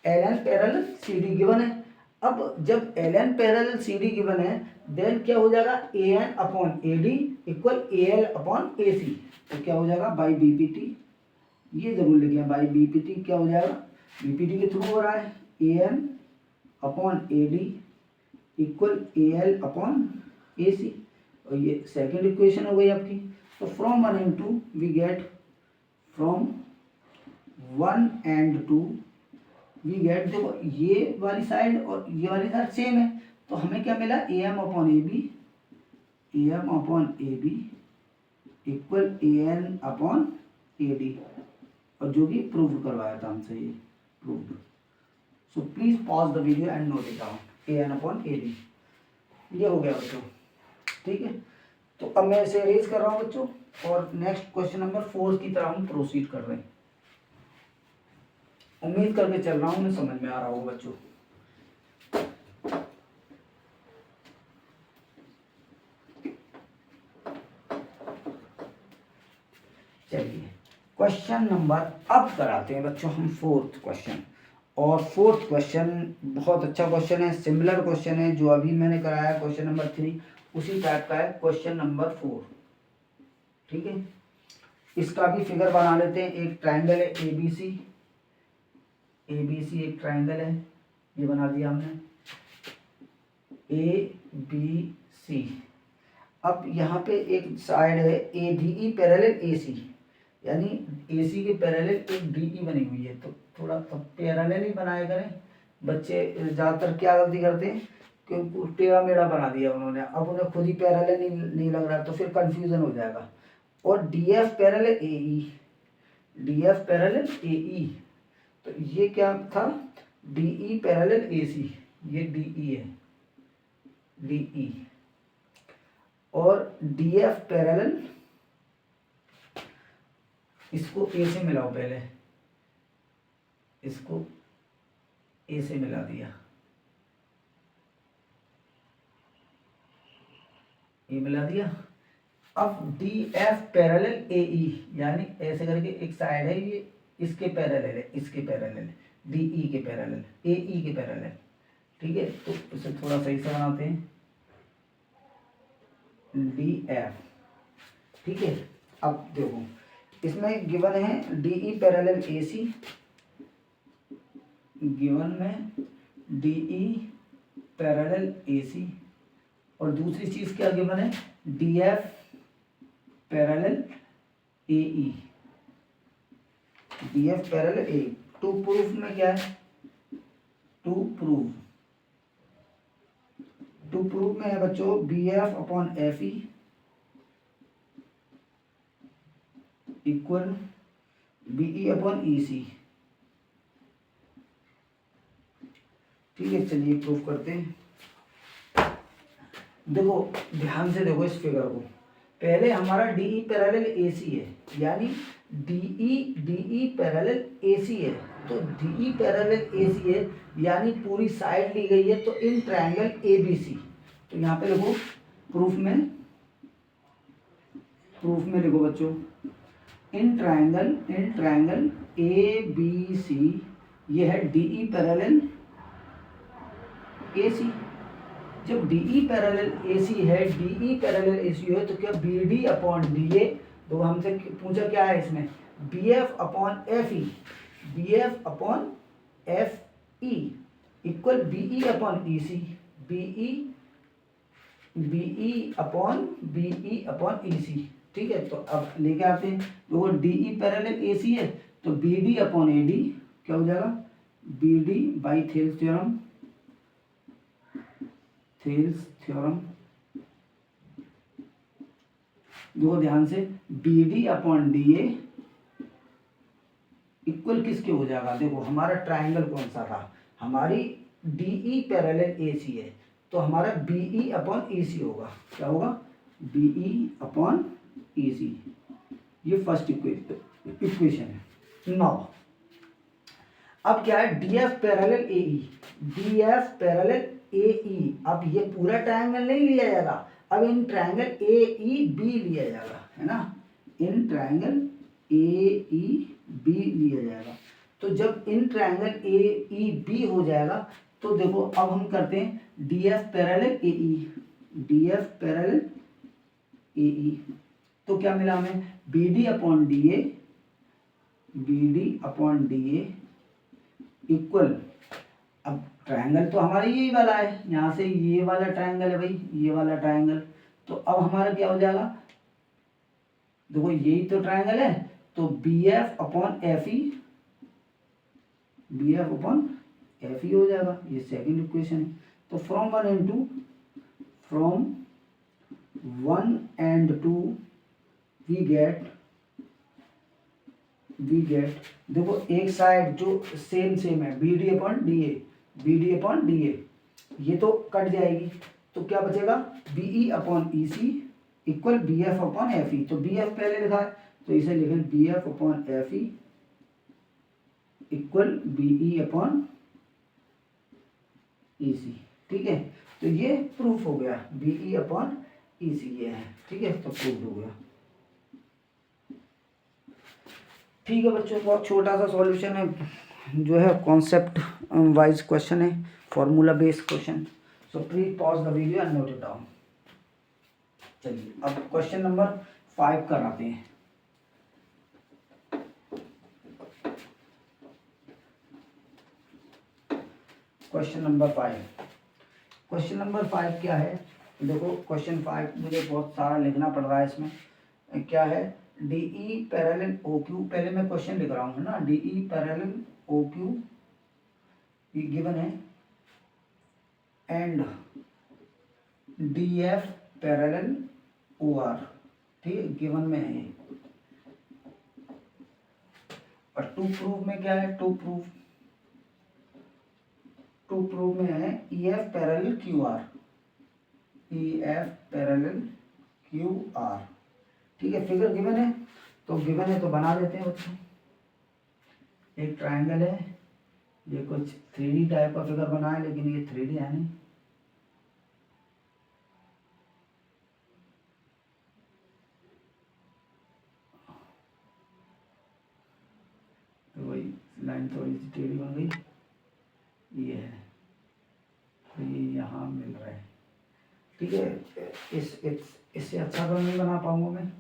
L N parallel C D given है। अब जब L N parallel C D given है, देन क्या हो जाएगा, A N upon A D equal A L upon A C, तो क्या हो जाएगा, बाई बी पी टी, ये जरूर लिख लें, बाई बी पी टी क्या हो जाएगा, बी पी टी के थ्रू हो रहा है, A N upon A D equal A L upon A C, और ये सेकेंड इक्वेशन हो गई आपकी। तो from 1 and 2 we get, from 1 and 2 we get, देखो ये वाली साइड और ये वाली साइड सेम है, तो हमें क्या मिला, A M upon A B, A M upon A B equal A N upon A D, और जो कि प्रूव करवाया था हमसे, ये proved. So please pause the video and note it down, A N upon A D, ये हो गया बच्चों, ठीक है। तो अब मैं इसे रेज कर रहा हूँ बच्चों, और नेक्स्ट क्वेश्चन नंबर 4 की तरह हम प्रोसीड कर रहे हैं। उम्मीद करके चल रहा हूँ मैं समझ में आ रहा होगा बच्चों। चलिए क्वेश्चन नंबर अब कराते हैं बच्चों हम 4th क्वेश्चन, और 4th क्वेश्चन बहुत अच्छा क्वेश्चन है, सिमिलर क्वेश्चन है जो अभी मैंने कराया क्वेश्चन नंबर 3, उसी टाइप का है क्वेश्चन नंबर 4, ठीक है। इसका भी फिगर बना लेते हैं। एक ट्राइंगल है ए बी सी एक ट्राइंगल है, ये बना दिया हमने, ए बी सी। अब यहाँ पे एक साइड है A D E parallel A सी, यानी ए सी के पैरेलल एक डी ई बनी हुई है, तो थोड़ा पैरेलल ही बनाया करें। बच्चे ज़्यादातर क्या गलती करते हैं, क्योंकि टेढ़ा मेढ़ा बना दिया उन्होंने, अब उन्हें खुद ही पैरेलल नहीं लग रहा, तो फिर कंफ्यूजन हो जाएगा। और D F parallel A E, D F parallel A E, तो ये क्या था, D E parallel A C, ये डी ई है, डी ई, और डी एफ पैरेलल, इसको ए से मिलाओ, पहले इसको ए से मिला दिया, ये मिला दिया। अब डी एफ पैरेलल ए ई, यानी ऐसे करके एक साइड है, ये इसके पैरेलल है, इसके पैरेलल, डी ई के पैरेलल, ए ई के पैरेलल, ठीक है। तो इसे थोड़ा सही से बनाते हैं, डी एफ, ठीक है। अब देखो इसमें गिवन है D E parallel A C, given में D E parallel A C, और दूसरी चीज क्या गिवन है, D F parallel A E, D F parallel A. To proof में क्या है, टू प्रूफ में है बच्चों B F upon F E equal B E upon E C, ठीक है। चलिए प्रूफ करते हैं। देखो ध्यान से देखो इस फिगर को, पहले हमारा D E parallel A C है, यानी D E parallel A C है, तो D E parallel A C है, यानी पूरी साइड ली गई है, तो in triangle A B C. तो यहाँ पे देखो प्रूफ में देखो बच्चों, इन ट्रायंगल ए बी सी, ये है डी ई पैरेलल ए सी। जब D E parallel A C है, D E parallel A C है, तो क्या B D upon D A, तो हमसे पूछा क्या है इसमें, B F upon F E, B F upon F E equal B E upon E C, B E upon E C, ठीक है। तो अब लेके आते हैं, तो वो D E parallel A C है, तो B D upon A D क्या हो जाएगा, B D by Thales theorem, Thales theorem, देखो ध्यान से, B D upon D A equal किसके हो जाएगा, देखो हमारा ट्राइंगल कौन सा था, हमारी D E parallel A C है, तो हमारा बी ई अपॉन ई सी होगा, क्या होगा, बी ई अपॉन ई सी, ये फर्स्ट इक्वेशन है। नाउ अब क्या है, D F parallel A E, D F parallel A E, अब ये पूरा ट्राइंगल नहीं लिया जाएगा, अब इन ट्राइंगल ए ई बी लिया जाएगा, है ना, इन ट्राइंगल ए ई बी लिया जाएगा। तो जब इन ट्राइंगल ए ई बी हो जाएगा तो देखो अब हम करते हैं D F parallel A E, D F parallel A E, तो क्या मिला हमें, B D upon D A, B D upon D A equal, अब ट्रायंगल तो हमारा यही वाला है, यहाँ से ये वाला ट्रायंगल है भाई, ये वाला ट्रायंगल, तो अब हमारा क्या हो जाएगा, देखो यही तो ट्रायंगल है, तो B F upon F E, B F upon F E हो जाएगा, ये सेकंड इक्वेशन है। तो from one and two, from one and two we get, देखो एक साइड जो सेम है, B D upon D A, B D upon D A, ये तो कट जाएगी, तो क्या बचेगा, B E upon E C equal B F upon F E, तो बी एफ पहले लिखा है तो इसे लिखें B F upon F E equal B E upon E C, ठीक है, तो ये प्रूफ हो गया, बी ई अपॉन ई सी ये है, ठीक है, तो प्रूफ हो गया। ठीक है बच्चों, बहुत छोटा सा सॉल्यूशन है, जो है कॉन्सेप्ट वाइज क्वेश्चन है, formula based question, so please pause the video and note it down. चलिए अब क्वेश्चन नंबर 5 कराते हैं। क्वेश्चन नंबर 5 क्या है, देखो क्वेश्चन 5 मुझे बहुत सारा लिखना पड़ रहा है, इसमें क्या है, D E parallel O Q, पहले मैं क्वेश्चन लिख रहा हूँ ना, D E parallel O Q ये गिवन है, and D F parallel O R, ठीक है, गिवन में है ये, और टू प्रूफ में क्या है, टू प्रूफ में है ई F parallel Q R, E F parallel Q are, ठीक है, फिगर गिवन है, तो गिवन है तो बना देते हैं बच्चों। एक ट्रायंगल है, ये कुछ 3D टाइप का फिगर बना है, लेकिन ये 3D है नहीं, तो वही लाइन थोड़ी सी टेढ़ी बन गई, ये है, तो ये यहाँ मिल रहा है, ठीक है, इससे अच्छा तो नहीं बना पाऊंगा मैं,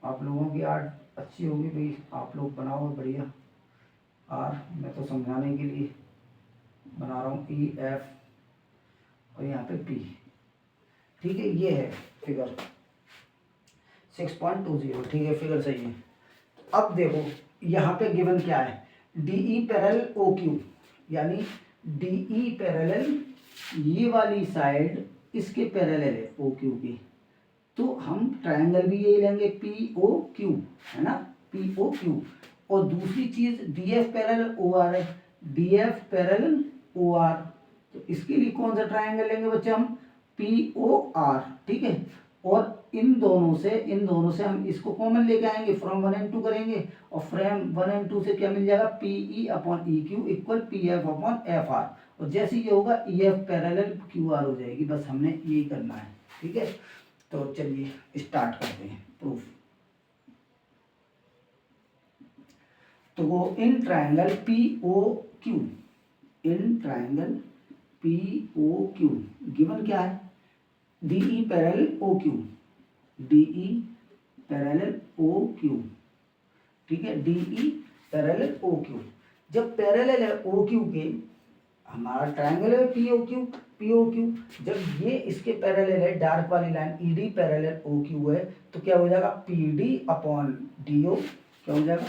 आप लोगों की आर्ट अच्छी होगी भाई, आप लोग बनाओ बढ़िया, और मैं तो समझाने के लिए बना रहा हूँ, ई एफ और यहाँ पे पी, ठीक है, ये है फिगर 6.20, ठीक है, फिगर सही है। अब देखो यहाँ पे गिवन क्या है, D E parallel O Q, यानी डी ई पैरेलल ये वाली साइड इसके पैरेलल है ओ क्यू की, तो हम ट्रायंगल भी यही लेंगे पी ओ क्यू, है ना, पी ओ क्यू, और दूसरी चीज D F parallel O R है, D F parallel O R, तो इसके लिए कौन सा ट्रायंगल लेंगे बच्चे, हम पी ओ आर, ठीक है, और इन दोनों से हम इसको कॉमन लेके आएंगे, फ्रॉम 1 and 2 करेंगे, और फ्रॉम 1 and 2 से क्या मिल जाएगा, P E upon E Q equal P F upon F are, और जैसे ये होगा ई एफ पैरेलल क्यू आर हो जाएगी, बस हमने यही करना है, ठीक है। तो चलिए स्टार्ट करते हैं प्रूफ। तो वो in triangle P O Q, in triangle P O Q given क्या है, D E parallel O Q, D E parallel O Q, ठीक है, D E parallel O Q, जब पैरेलल है ओ क्यू के, हमारा ट्रायंगल है पी ओ क्यू, जब ये इसके पैरेलल है, डार्क वाली line E D parallel O Q है, तो क्या हो जाएगा, P D upon D O क्या हो जाएगा,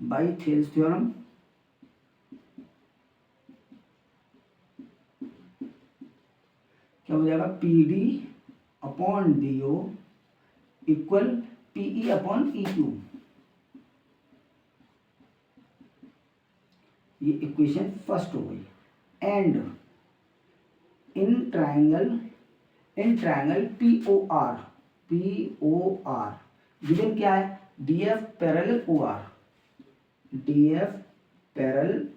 बाई थेल्स थ्योरम, क्या हो जाएगा, P D upon D O equal PE upon E Q. ये इक्वेशन फर्स्ट हो गई। And in triangle P O R given क्या है, D F parallel O R, D F parallel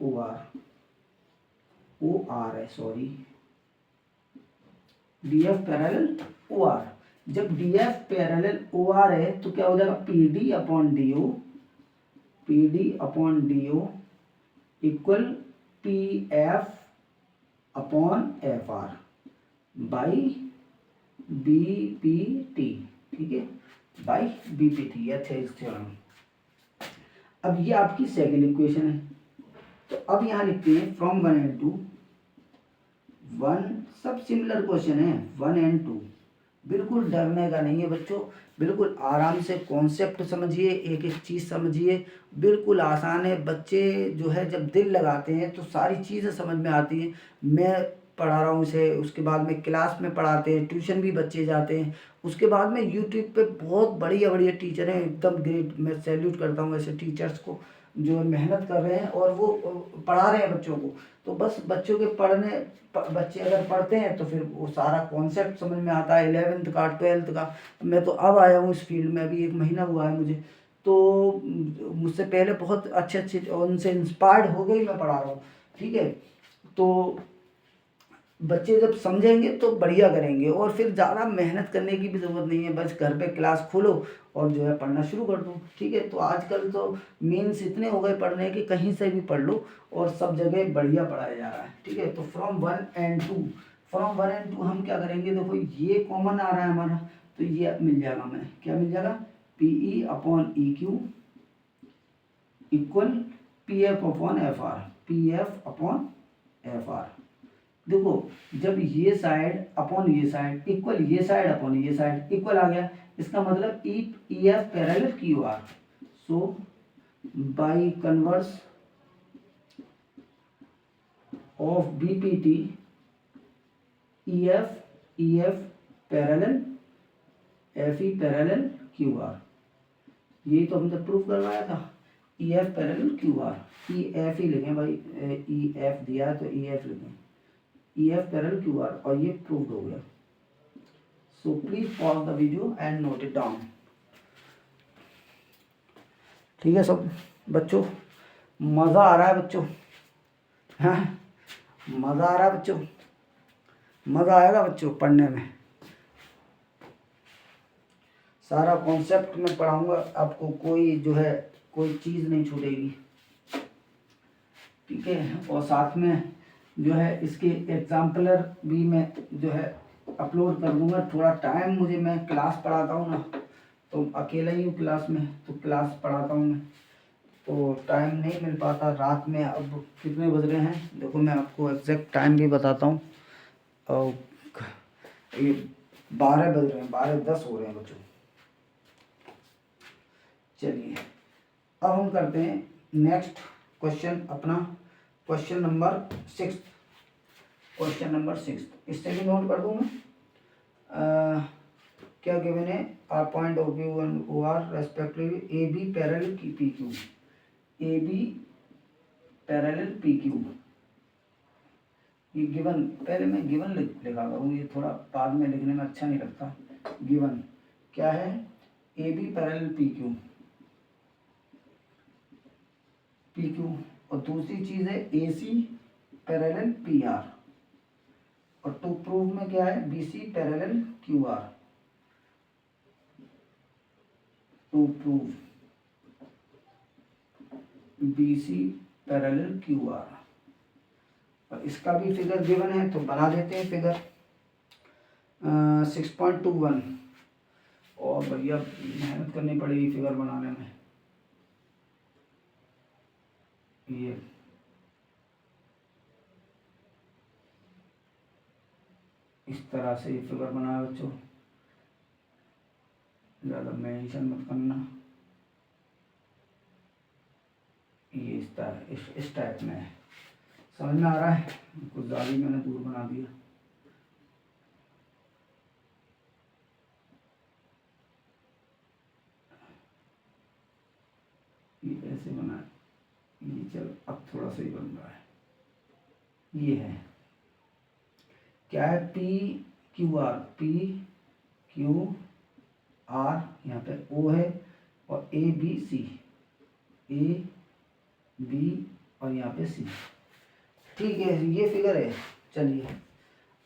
O R है, sorry, D F parallel O are. जब D F parallel O R है तो क्या हो जाएगा, P D upon D O, P D upon D O equal P F upon F R by B P T, ठीक है, by B P T, अच्छा इस थ्योरम। अब ये आपकी सेकेंड इक्वेशन है। तो अब यहाँ लिखते हैं फ्रॉम 1 and 2, 1 सब सिमिलर क्वेश्चन है, 1 and 2, बिल्कुल डरने का नहीं है बच्चों, बिल्कुल आराम से कॉन्सेप्ट समझिए, एक एक चीज़ समझिए, बिल्कुल आसान है। बच्चे जो है जब दिल लगाते हैं तो सारी चीज़ें समझ में आती हैं। मैं पढ़ा रहा हूँ इसे, उसके बाद में क्लास में पढ़ाते हैं, ट्यूशन भी बच्चे जाते हैं, उसके बाद में यूट्यूब पे बहुत बढ़िया बढ़िया टीचर हैं, एकदम ग्रेट, मैं सैल्यूट करता हूँ ऐसे टीचर्स को जो मेहनत कर रहे हैं और वो पढ़ा रहे हैं बच्चों को। तो बस बच्चों के बच्चे अगर पढ़ते हैं तो फिर वो सारा कॉन्सेप्ट समझ में आता है, 11th का 12th का। मैं तो अब आया हूँ इस फील्ड में, अभी 1 महीना हुआ है मुझे, तो मुझसे पहले बहुत अच्छे अच्छे उनसे इंस्पायर्ड हो गई मैं पढ़ा रहा हूँ, ठीक है। तो बच्चे जब समझेंगे तो बढ़िया करेंगे, और फिर ज़्यादा मेहनत करने की भी ज़रूरत नहीं है, बस घर पे क्लास खोलो और जो है पढ़ना शुरू कर दो, ठीक है। तो आजकल तो मीन्स इतने हो गए पढ़ने कि कहीं से भी पढ़ लो और सब जगह बढ़िया पढ़ाया जा रहा है, ठीक है। तो फ्रॉम 1 and 2 हम क्या करेंगे, देखो ये कॉमन आ रहा है हमारा, तो ये मिल जाएगा, हमें क्या मिल जाएगा, P E upon E Q equal P F upon F R, P F upon F R. देखो जब ये साइड अपॉन ये साइड इक्वल, ये साइड अपॉन ये साइड इक्वल आ गया, इसका मतलब E F parallel Q R. So by converse of B P T E F parallel F E parallel Q R, यही तो हमने प्रूफ करवाया था, E F parallel Q R, E F ही लिखें भाई, ई एफ दिया है तो ई एफ लिखें, ई एफ पैरेलल क्यू आर, और ये प्रूव हो गया। So please pause the video and note it down, ठीक है सब बच्चों, मज़ा आ रहा है बच्चों, हाँ मज़ा आ रहा है बच्चों, मज़ा आएगा बच्चों पढ़ने में, सारा कॉन्सेप्ट में पढ़ाऊंगा आपको, कोई जो है कोई चीज़ नहीं छूटेगी, ठीक है। और साथ में जो है इसके एग्जाम्पलर भी मैं जो है अपलोड कर दूंगा। थोड़ा टाइम मुझे, मैं क्लास पढ़ाता हूँ ना, तो अकेला ही हूँ क्लास में, तो क्लास पढ़ाता हूँ मैं, तो टाइम नहीं मिल पाता रात में। अब कितने बज रहे हैं देखो, मैं आपको एग्जैक्ट टाइम भी बताता हूँ, और ये 12 बज रहे हैं, 12:10 हो रहे हैं बच्चों। चलिए अब हम करते हैं नेक्स्ट क्वेश्चन, अपना क्वेश्चन नंबर 6, क्वेश्चन नंबर 6, इससे भी नोट कर दूँ मैं, क्या गिवन है, are point O Q and O R respectively A B parallel की P Q, A B parallel P Q, ये गिवन, पहले मैं गिवन लिखा करूँ, ये थोड़ा बाद में लिखने में अच्छा नहीं लगता। गिवन क्या है, A B parallel P Q, P Q, और दूसरी चीज़ है A C parallel P R, और टू प्रूव में क्या है, B C parallel Q R, to prove B C parallel Q R. और इसका भी फिगर गिवन है तो बना देते हैं फिगर 6.21, और भैया मेहनत करनी पड़ेगी फिगर बनाने में। ये इस तरह से ये फिगर बनाया बच्चों, ज़्यादा मेंशन मत करना, ये इस टाइप में है, समझ में आ रहा है, कुछ ज़्यादा मैंने दूर बना दिया। ये चलो अब थोड़ा सही बन रहा है। ये है क्या है, P Q are, P Q are, यहाँ पे ओ है और ए बी सी, ए बी और यहाँ पे सी। ठीक है, ये फिगर है। चलिए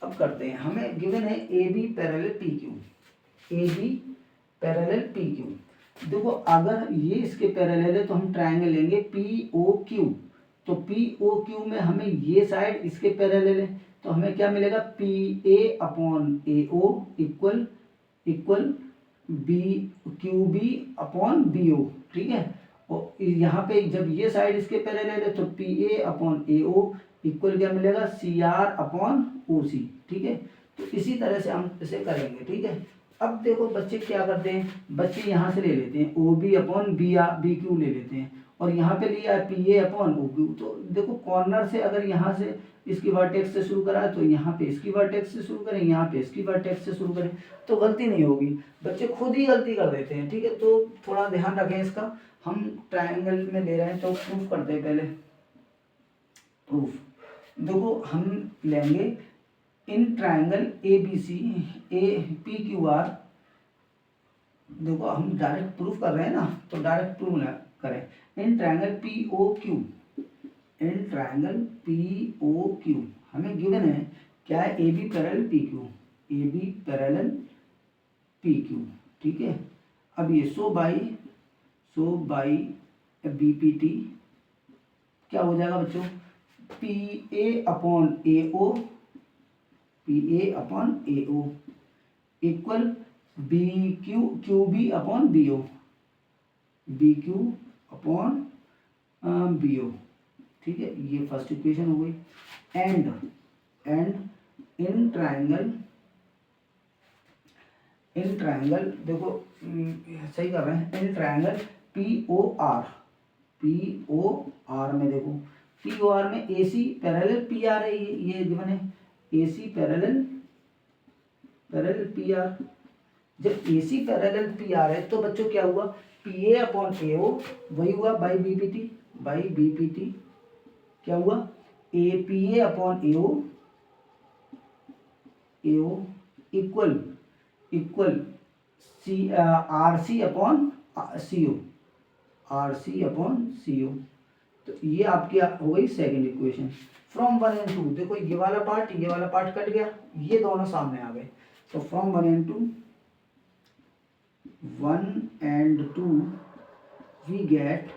अब करते हैं, हमें गिवन है A B parallel P Q, A B parallel P Q. देखो अगर ये इसके पैरेलल है तो हम ट्रायंगल लेंगे पी ओ क्यू, तो पी ओ क्यू में हमें ये साइड इसके पैरेलल है, तो हमें क्या मिलेगा, P A upon A O equal equal B Q B upon B O. ठीक है, और यहाँ पे जब ये साइड इसके पैरेलल है तो P A upon A O equal क्या मिलेगा, सी आर अपॉन ओ सी। ठीक है, तो इसी तरह से हम इसे करेंगे। ठीक है, अब देखो बच्चे क्या करते हैं, बच्चे यहाँ से ले लेते हैं O B upon B R B Q ले लेते हैं, और यहाँ पे लिया है P A upon O Q. तो देखो कॉर्नर से अगर यहाँ से इसकी वर्टेक्स से शुरू करा तो यहाँ पे इसकी वर्टेक्स से शुरू करें, यहाँ पे इसकी वर्टेक्स से शुरू करें, तो गलती नहीं होगी। बच्चे खुद ही गलती कर देते हैं। ठीक है, तो थोड़ा ध्यान रखें इसका। हम ट्रायंगल में ले रहे हैं तो प्रूफ करते हैं पहले। प्रूफ देखो हम लेंगे in triangle A B C A P Q R. देखो हम डायरेक्ट प्रूफ कर रहे हैं ना, तो डायरेक्ट प्रूफ ना करें। In triangle P O Q, in triangle P O Q हमें गिवन है क्या है, A B parallel P Q, A B parallel P Q. ठीक है, अब ये so by B P T क्या हो जाएगा बच्चों, P A upon A O, P A upon A O equal B Q Q B upon B O, B Q upon B O. ठीक है, ये फर्स्ट इक्वेशन हो गई। एंड इन ट्रायंगल देखो सही कर रहे हैं, in triangle P O R में देखो पी ओ आर में A C parallel P R है, ये गिवन है A C parallel P R. जब A C parallel P R है तो बच्चों क्या हुआ, पी ए अपॉन ए ओ वही हुआ बाई बी पी टी क्या हुआ, A P A upon A O equal C R C upon C O, R C upon C O. तो ये आपकी हो गई सेकंड इक्वेशन। फ्रॉम 1 and 2 देखो ये वाला पार्ट कट गया, ये दोनों सामने आ गए। तो from 1 and 2 we get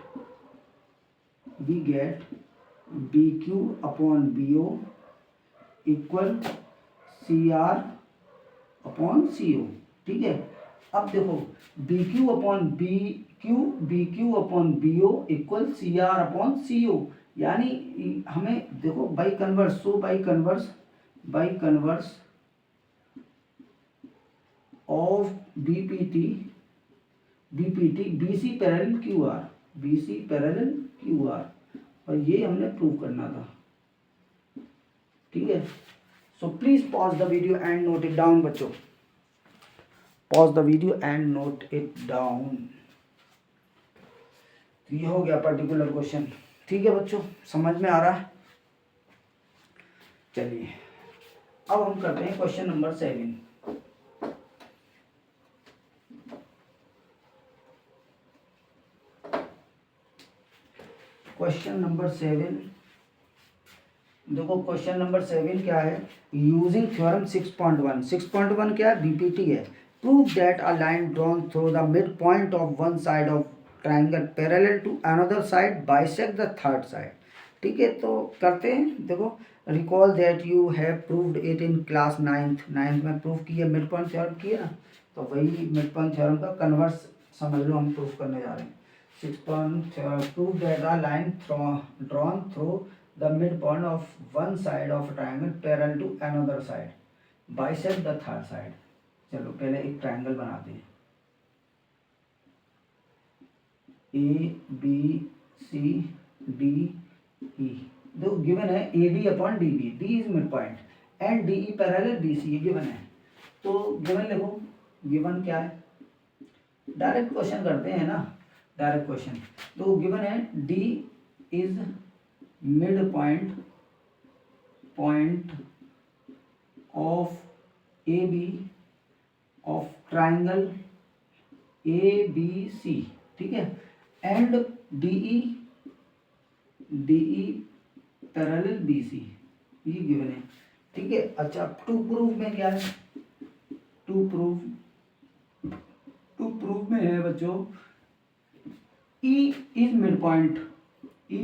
B Q upon B O equal C R upon C O. ठीक है, अब देखो B Q upon B Q upon B O equal C R upon C O, यानी हमें देखो by converse of B P T B C parallel Q R, और ये हमने प्रूव करना था। ठीक है, so please pause the video and note it down बच्चों, pause the video and note it down. तो ये हो गया पर्टिकुलर क्वेश्चन। ठीक है बच्चों, समझ में आ रहा है। चलिए अब हम करते हैं क्वेश्चन नंबर 7। क्वेश्चन नंबर 7 देखो, क्वेश्चन नंबर 7 क्या है, यूजिंग थ्योरम 6.1 क्या है, बीपीटी है। Prove that a line drawn through the mid point of one side of triangle parallel to another side bisect the third side. ठीक है, तो करते हैं। देखो recall that you have proved it in class 9th में prove किया, mid point theorem किया ना, तो वही मिड पॉइंट थ्योरम का कन्वर्स समझ लो हम प्रूव करने जा रहे हैं। 6. Prove that a line drawn through the midpoint of one side of a triangle parallel to another side bisect the third side। चलो पहले एक ट्रायंगल बनाते हैं, ए बी सी डी ई। दो गिवन है A D upon D B, D is mid point and D E parallel B C, ये given है। तो गिवन लिखो, गिवन क्या है, डायरेक्ट क्वेश्चन करते हैं ना, डायरेक्ट क्वेश्चन। तो गिवन है D is mid point of A B of triangle A B C, ठीक है, and D E parallel B C, ये गिवन है, ठीक है। अच्छा, टू प्रूव में क्या है, टू प्रूव में है बच्चों, E is mid point, E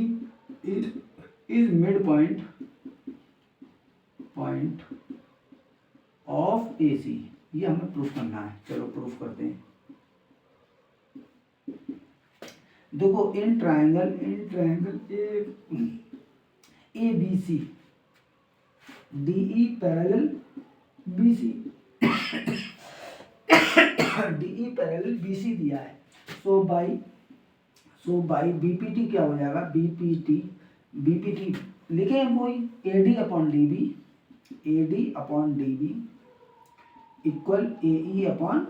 is mid point of A C, ये हमें प्रूफ करना है। चलो प्रूफ करते हैं। देखो in triangle A B C D E parallel B C D E parallel B C दिया है। सो बाई बीपीटी क्या हो जाएगा, बीपीटी लिखे हैं वही, AD upon D B equal A E upon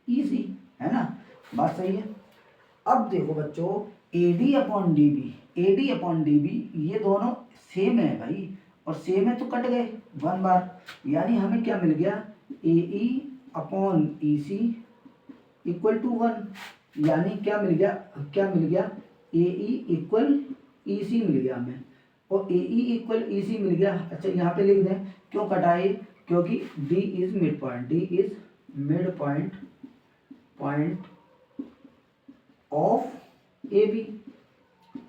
E C, है ना, बात सही है। अब देखो बच्चों, एडी अपॉन डी बी ये दोनों सेम है भाई, और सेम है तो कट गए वन बार, यानी हमें क्या मिल गया, A E upon E C equal to one, यानी क्या मिल गया ए ई इक्वल ई सी मिल गया हमें, और ए ई इक्वल ई सी मिल गया। अच्छा यहाँ पे लिख दें, क्यों कटाए, क्योंकि D is mid point of A B,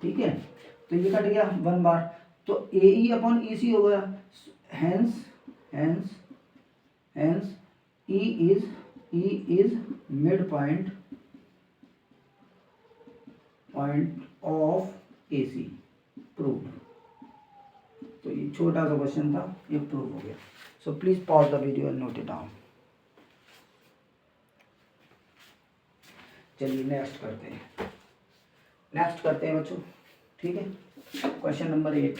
ठीक है, तो ये कट गया वन बार, तो ए ई अपॉन ई सी हो गया, hence E is mid point of A C, prove. तो ये छोटा सा क्वेश्चन था, ये प्रूव हो गया। So please pause the video and note it down. चलिए नेक्स्ट करते हैं बच्चों, ठीक है। क्वेश्चन नंबर 8,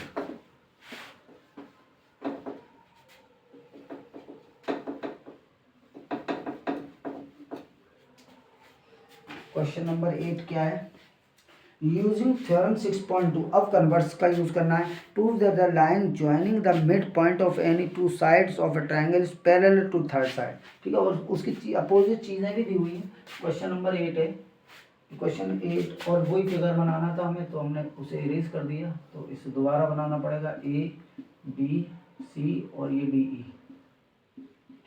क्वेश्चन नंबर 8 क्या है, यूजिंग थ्योरम 6.2, अब कन्वर्स का यूज करना है। Prove that the line joining the mid point of any two sides of a triangle is parallel to third side, ठीक है, और उसकी अपोजिट चीजें भी दी हुई हैं। क्वेश्चन नंबर 8 है, क्वेश्चन 8, और वही फिगर बनाना था हमें, तो हमने उसे इरेज कर दिया, तो इसे दोबारा बनाना पड़ेगा, ए बी सी और ये डी ई,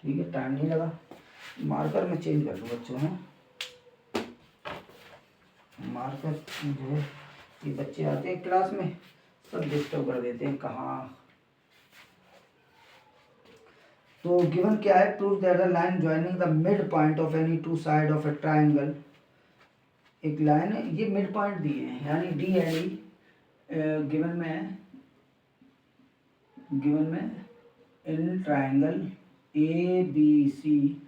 ठीक है, टाइम नहीं लगा। मार्कर में चेंज कर दो बच्चों, हैं मार्कर जो है, ये बच्चे आते हैं क्लास में सब डिस्टर्ब कर देते हैं, कहाँ। तो गिवन क्या है, prove that the line joining the mid point of any two side of a triangle, एक लाइन है, ये मिड पॉइंट दिए हैं, यानी डी एंड ई गिवन में in triangle A B C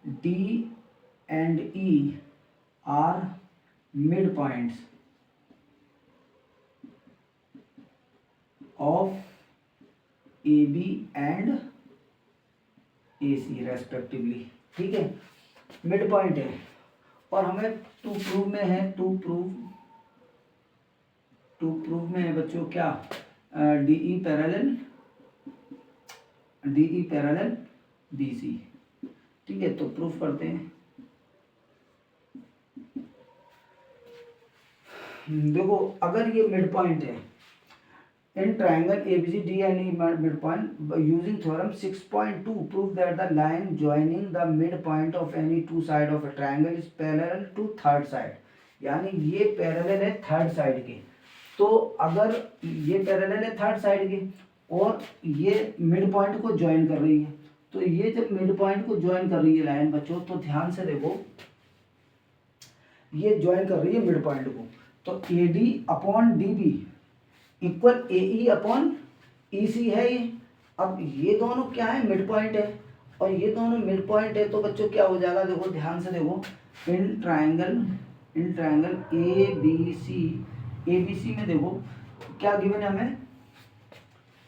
D and E are mid points of A B and A C respectively, ठीक है, mid point है, और हमें टू प्रूव में है, टू प्रूव में है बच्चों क्या, D E parallel B C, ठीक है, तो प्रूफ करते हैं। देखो अगर ये मिड पॉइंट है in triangle ABC D and E mid point, using theorem 6.2 prove that the line joining the mid point of any two side of a triangle is parallel to third side, यानी ये parallel है third side के। तो अगर ये parallel है third side के और ये मिड पॉइंट को ज्वाइन कर रही है, तो ये जब मिड पॉइंट को ज्वाइन कर रही है लाइन बच्चों, तो ध्यान से देखो, ये ज्वाइन कर रही है मिड पॉइंट को, तो A D upon D B equal A E upon E C है ये। अब ये दोनों क्या है, मिड पॉइंट है, और ये दोनों मिड पॉइंट है, तो बच्चों क्या हो जाएगा, देखो ध्यान से देखो, इन ट्रायंगल ए बी सी में देखो क्या गिवन है हमें,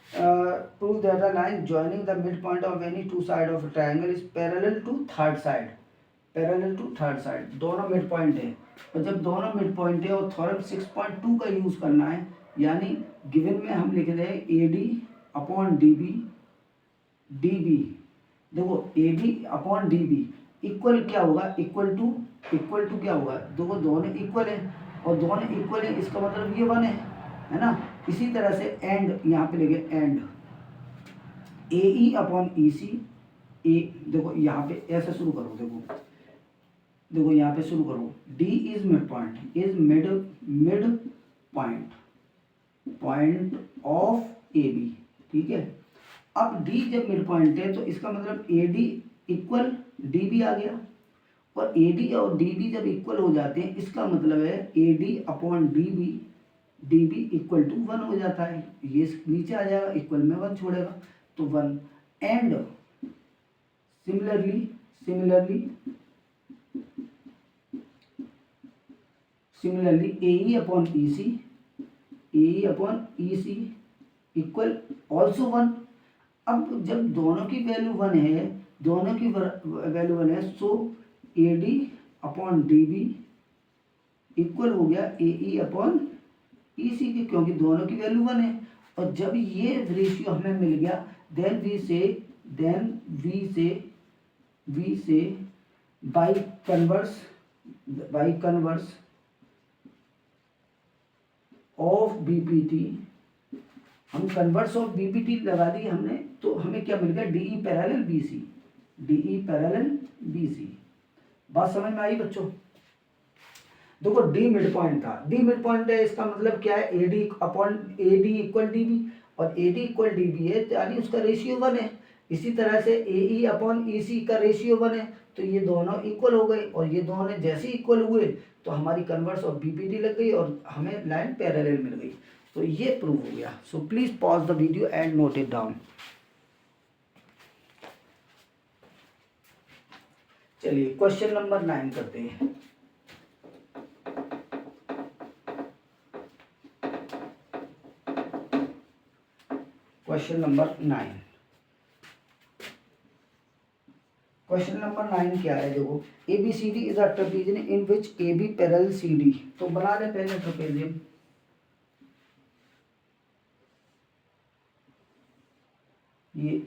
prove that the line joining the mid point of any two side of triangle is parallel to third side, दोनों मिड पॉइंट है, और जब दोनों मिड पॉइंट है और थ्योरम 6.2 का यूज़ करना है, यानी गिवन में हम लिख रहे हैं A D upon D B, D B देखो A D upon D B equal क्या होगा, इक्वल टू क्या होगा, देखो दोनों इक्वल है और दोनों इक्वल है, इसका मतलब ये 1 है ना। इसी तरह से एंड यहाँ पे लेंगे, and A E upon E सी, ए देखो यहाँ पे ऐसे शुरू करो, देखो यहाँ पे शुरू करो, D is mid point, is mid point of A B, ठीक है। अब डी जब मिड पॉइंट है तो इसका मतलब A D equal D B आ गया, और ए डी और डी बी जब इक्वल हो जाते हैं इसका मतलब है A D upon D B equal to 1 हो जाता है, ये नीचे आ जाएगा, इक्वल में 1 छोड़ेगा तो 1। And similarly A E upon E C equal also 1। अब जब दोनों की वैल्यू 1 है, so A D upon D B equal हो गया ए ई अपॉन ई सी के, क्योंकि दोनों की वैल्यू 1 है। और जब ये रेशियो हमें मिल गया, देन वी से बाई कन्वर्स ऑफ बीपीटी, हम कन्वर्स ऑफ बीपीटी लगा दी हमने, तो हमें क्या मिल गया, डीई पैरेलल बीसी। बात समझ में आई बच्चों? देखो डी मिड पॉइंट था, डी मिड पॉइंट है, इसका मतलब क्या है, A D equal D B, और A D equal D B है यानी उसका रेशियो 1 है। इसी तरह से ए ई अपॉन ई सी का रेशियो 1 है, तो ये दोनों इक्वल हो गए, और ये दोनों जैसे इक्वल हुए तो हमारी कन्वर्स ऑफ बीपीटी लग गई और हमें लाइन पैरेलल मिल गई। तो ये प्रूव हो गया। So please pause the video and note it down. चलिए क्वेश्चन नंबर 9 करते हैं। क्वेश्चन नंबर 9 क्या है, देखो A B C D is a trapezium in which A B parallel C D. तो बना ले पहले ट्रेपेजियम, ये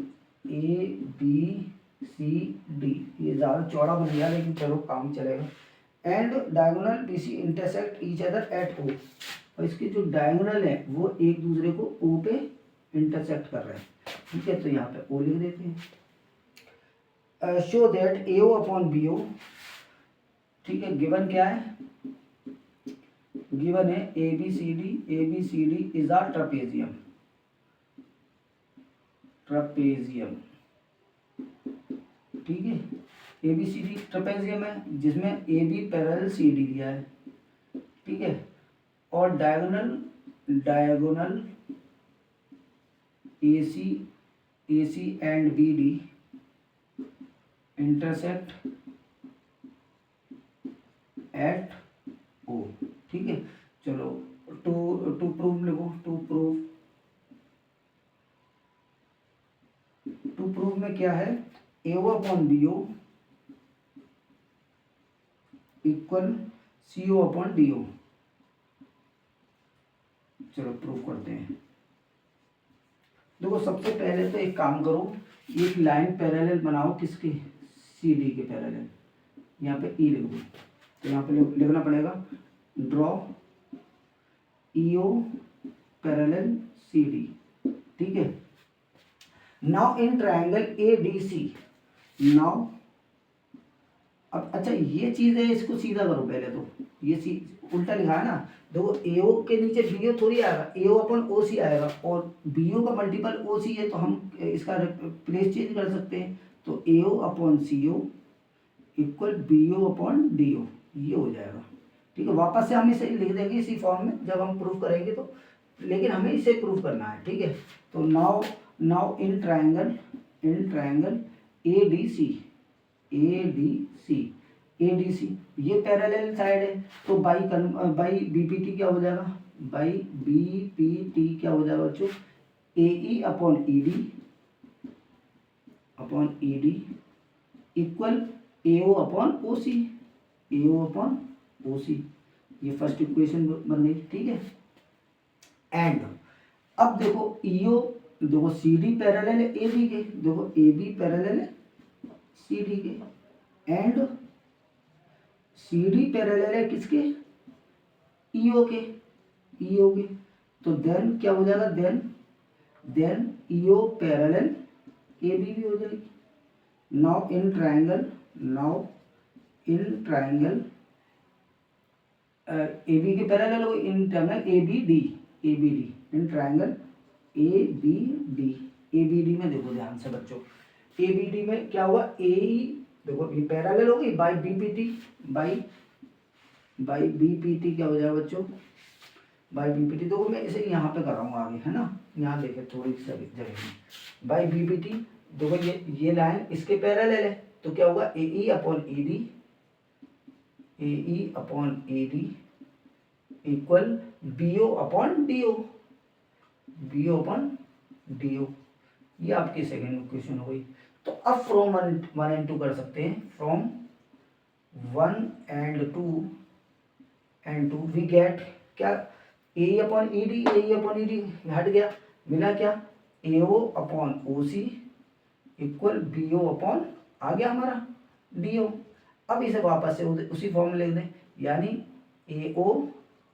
ए बी सी डी, ये ज़्यादा चौड़ा बन गया लेकिन चलो काम चलेगा। And diagonal B C intersect each other at O, और इसके जो डायगोनल है वो एक दूसरे को ओ पे इंटरसेक्ट कर रहे हैं, ठीक है। तो यहाँ पे ओ लिख देते हैं। Show that A O upon B O, ठीक है। गिवन क्या है, गिवन है A B C D is a trapezium, ठीक है। A B C D trapezium है जिसमें A B parallel C D दिया है, ठीक है। और diagonal A C and B D intersect at O, ठीक है। चलो टू प्रूव लिखो, टू प्रूव में क्या है, A O upon B O equal C O upon D ओ। चलो प्रूव करते हैं। देखो सबसे पहले तो एक काम करो, एक लाइन पैरेलल बनाओ, किसकी, सी डी के पैरेलल। यहाँ पे ई लिख दो, तो यहाँ पे लिखना पड़ेगा draw E O parallel C D, ठीक है। Now in triangle A D C, now अब अच्छा ये चीज़ है, इसको सीधा करो पहले, तो ये उल्टा लिखा है ना। देखो ए ओ के नीचे बी ओ थोड़ी आएगा, ए ओ अपन ओ सी आएगा, और बी ओ का मल्टीपल ओ सी है, तो हम इसका प्लेस चेंज कर सकते हैं। तो A O upon C O equal B O upon D O, ये हो जाएगा, ठीक है। वापस से हम इसे लिख देंगे इसी फॉर्म में जब हम प्रूफ करेंगे, तो लेकिन हमें इसे प्रूफ करना है, ठीक है। तो now in triangle A D C ये पैरेलल साइड है, तो बाई बीपीटी क्या हो जाएगा, बाई बीपीटी क्या हो जाएगा बच्चों, A E upon E D equal A O upon O C, O C, ये फर्स्ट इक्वेशन बन गई, ठीक है। एंड अब देखो ईओ, देखो सी डी पैरेलल है ए बी के, देखो ए बी पैरेलल है सी डी के, एंड सी डी पैरेलल है किसके, ईओ के, ईओ के। तो देन क्या हो जाएगा, then E O parallel A B भी हो जाएगी। Now in triangle, A B के पैरेलल हो, in triangle A B D, in triangle A B D, A B D में देखो ध्यान से बच्चों, ए बी डी में क्या हुआ, ए ई, देखो ये पैरेलल होगी by B P T, by B P T क्या हो जाएगा बच्चों, बाई बी पी टी। देखो मैं इसे यहाँ पे कर रहा हूँ आगे, है ना, यहाँ देखे थोड़ी सी जगह में, बाई बी पी टी। देखो ये लाइन इसके पैरेलल है, तो क्या होगा, A E upon A D, A E upon A D equal B O upon D O, B O upon D O. ये आपकी सेकेंड इक्वेशन हो गई। तो अब फ्रॉम 1 एंड 2 कर सकते हैं, फ्रॉम 1 एंड 2 वी गेट क्या, ए अपॉन ई डी, ए अपॉन ई डी हट गया, मिला क्या, ए ओ अपॉन ओ सी इक्वल बी ओ अपॉन, आ गया हमारा डी ओ। अब इसे वापस से उसी फॉर्म में लिख दें, यानी A O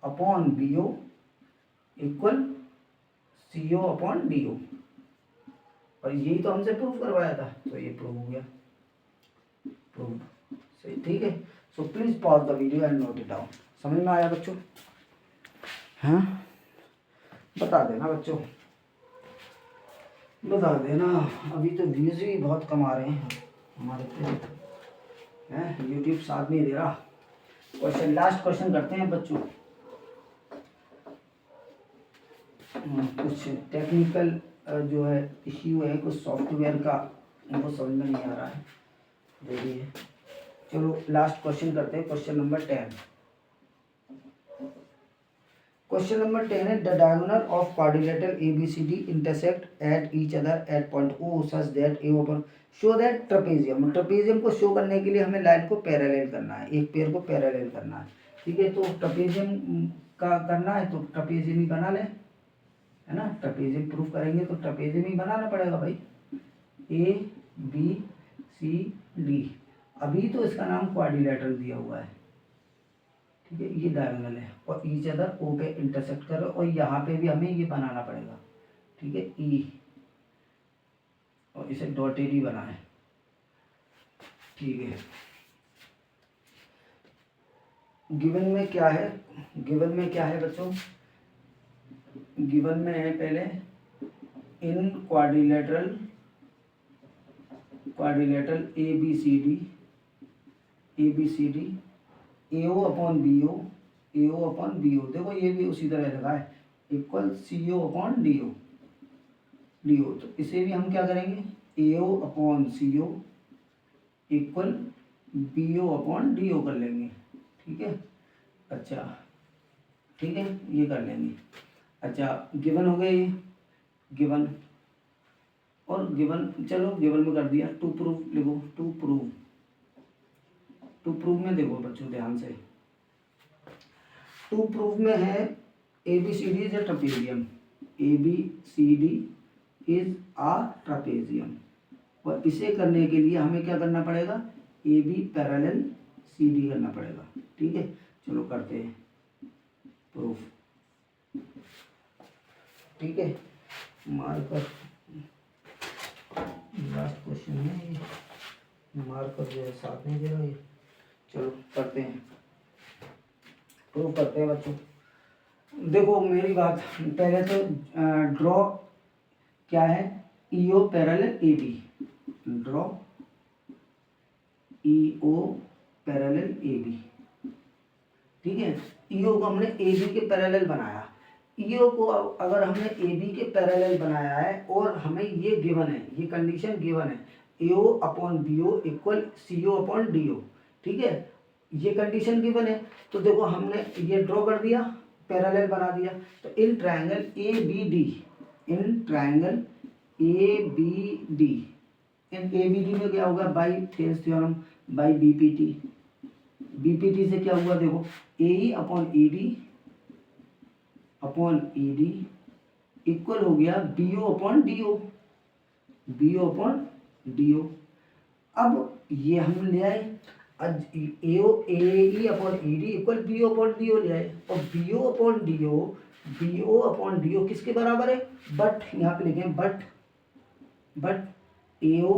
upon B O equal C O upon D O, और यही तो हमसे प्रूव करवाया था, तो ये प्रूव हो गया, प्रूव सही, ठीक है। So please pause the video and note it down. समझ में आया बच्चों, हाँ बता देना बच्चों, बता देना। अभी तो व्यूज भी बहुत कम आ रहे हैं हमारे पे, हैं यूट्यूब साथ नहीं दे रहा। क्वेश्चन, लास्ट क्वेश्चन करते हैं बच्चों, कुछ टेक्निकल जो है इश्यू है, कुछ सॉफ्टवेयर का उनको समझ में नहीं आ रहा है, जो भी है। चलो लास्ट क्वेश्चन करते हैं, क्वेश्चन नंबर 10। क्वेश्चन नंबर 10 है, the diagonal of quadrilateral A B C D intersect at each other at point O such that A open show that trapezium को शो करने के लिए हमें लाइन को पैरेलल करना है, एक पेयर को पैरेलल करना है, ठीक है। तो ट्रपेजियम का करना है तो ट्रपेजियम ही बना लें, है ना, ट्रपेजियम प्रूफ करेंगे तो ट्रपेजियम ही बनाना पड़ेगा भाई, ए बी सी डी। अभी तो इसका नाम क्वाड्रिलेटरल दिया हुआ है, ठीक है, ये डायगोनल है और ईच अदर ओ पे इंटरसेक्ट कर रहे, और यहाँ पे भी हमें ये बनाना पड़ेगा, ठीक है, ई, और इसे डॉटेड ही बना है, ठीक है। गिवन में क्या है, बच्चों, गिवन में है पहले in quadrilateral A B C D A O upon B O, देखो ये भी उसी तरह लगा है, equal C O upon D O, तो इसे भी हम क्या करेंगे, A O upon C O equal B O upon D O कर लेंगे, ठीक है। अच्छा ठीक है, ये कर लेंगे। अच्छा गिवन हो गए ये, गिवन, और गिवन, चलो गिवन में कर दिया। टू प्रूव लिखो, टू प्रूव में देखो बच्चों ध्यान से, टू प्रूव में है A B C D is a trapezium, A B C D is a trapezium, और इसे करने के लिए हमें क्या करना पड़ेगा, A B parallel C D करना पड़ेगा, ठीक है। चलो करते हैं प्रूफ, ठीक है। मार्कर, लास्ट क्वेश्चन है ये, मार्कर जो है साथ नहीं दे रहा ये, चलो करते हैं, प्रूफ करते हैं बच्चों। देखो मेरी बात, पहले तो ड्रॉ क्या है, E O parallel A B, draw E O parallel A B, ठीक है। ईओ को हमने ए बी के पैरेलल बनाया, ईओ को अगर हमने ए बी के पैरेलल बनाया है और हमें ये गिवन है, ये कंडीशन गिवन है, A O upon B O equal C O upon D O, ठीक है, ये कंडीशन गिवन है। तो देखो हमने ये ड्रॉ कर दिया, पैरेलल बना दिया, तो in triangle A B D, in triangle A B D, in A B D में क्या होगा, by Thales theorem, by B P T, BPT से क्या हुआ देखो, A upon E D equal हो गया बीओ अपॉन डी ओ। अब ये हम ले आए, A upon E D equal BO upon D O ले आए, और बीओ अपॉन डी ओ किसके बराबर है, बट यहाँ पे लिखें but A O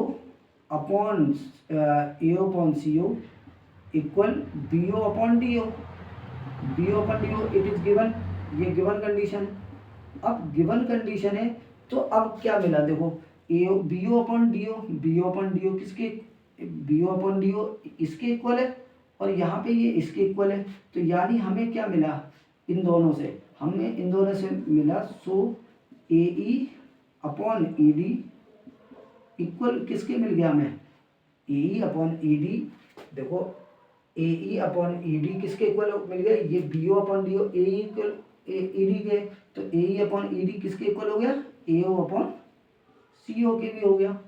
upon C O equal BO upon D O it is given, ये गिवन कंडीशन। अब गिवन कंडीशन है तो अब क्या मिला देखो, बीओ अपॉन डी ओ किसके, बीओ अपॉन डी ओ इसके इक्वल है, और यहाँ पे ये इसके इक्वल है। तो यानी हमें क्या मिला, इन दोनों से मिला, so A E upon E D equal किसके मिल गया हमें, ए अपॉन ई डी। देखो ए अपॉन ई डी किसके इक्वल मिल गया, ये B O upon D O, A equal E D के, तो ए अपॉन ई डी किसके इक्वल हो गया, ए ओ अपॉन सी ओ के भी हो गया।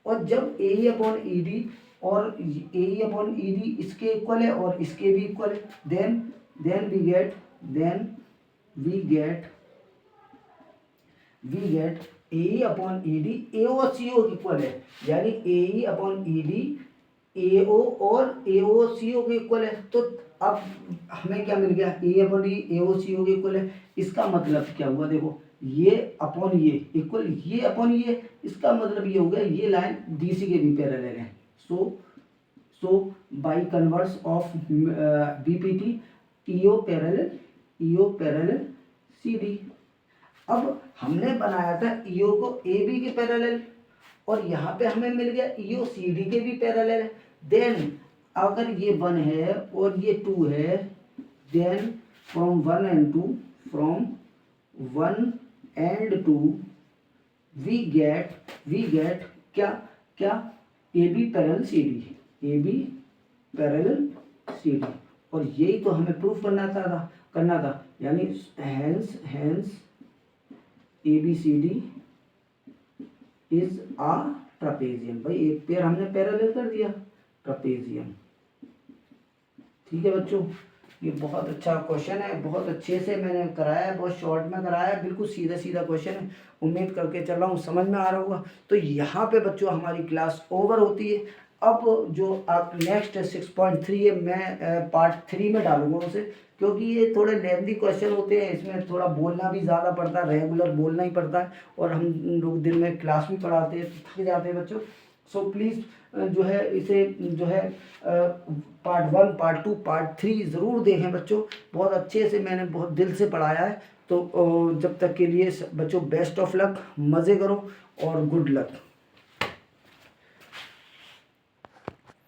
और जब ए अपॉन ई डी और ए अपॉन ई डी इसके इक्वल है और इसके भी इक्वल है, then we get A upon E D A O और सी ओ इक्वल है, यानी ए upon E D A O और ए ओ सी ओ के इक्वल है। तो अब हमें क्या मिल गया, ए upon D A O C ओ के इक्वल है। इसका मतलब क्या हुआ देखो, ये अपॉन ये इक्वल ये अपॉन ये, इसका मतलब ये हो गया ये लाइन डीसी के भी पैरेलल है। So by converse of BPT EO parallel CD. अब हमने बनाया था ईओ को ए बी के पैरेलल, और यहाँ पे हमें मिल गया ईओ सी डी के भी पैरेलल है। देन अगर ये 1 है और ये 2 है, then from 1 and 2 we get क्या A B parallel C D, और यही तो हमें प्रूफ करना था, यानी hence A B C D is a trapezium. भाई एक पेयर हमने पैरेलल कर दिया, ट्रापेजियम। ठीक है बच्चों, ये बहुत अच्छा क्वेश्चन है, बहुत अच्छे से मैंने कराया है, बहुत शॉर्ट में कराया है, बिल्कुल सीधा क्वेश्चन है। उम्मीद करके चल रहा हूँ समझ में आ रहा होगा। तो यहाँ पे बच्चों हमारी क्लास ओवर होती है। अब जो आप नेक्स्ट 6.3 है, मैं पार्ट 3 में डालूंगा उसे, क्योंकि ये थोड़े लेंथी क्वेश्चन होते हैं, इसमें थोड़ा बोलना भी ज़्यादा पड़ता है, रेगुलर बोलना ही पड़ता है, और हम लोग दिन में क्लास भी पढ़ाते हैं, थक जाते हैं बच्चों। सो प्लीज़ जो है इसे जो है पार्ट 1, पार्ट 2, पार्ट 3 ज़रूर देखें बच्चों। बहुत अच्छे से मैंने बहुत दिल से पढ़ाया है। तो जब तक के लिए बच्चों बेस्ट ऑफ लक, मज़े करो और गुड लक।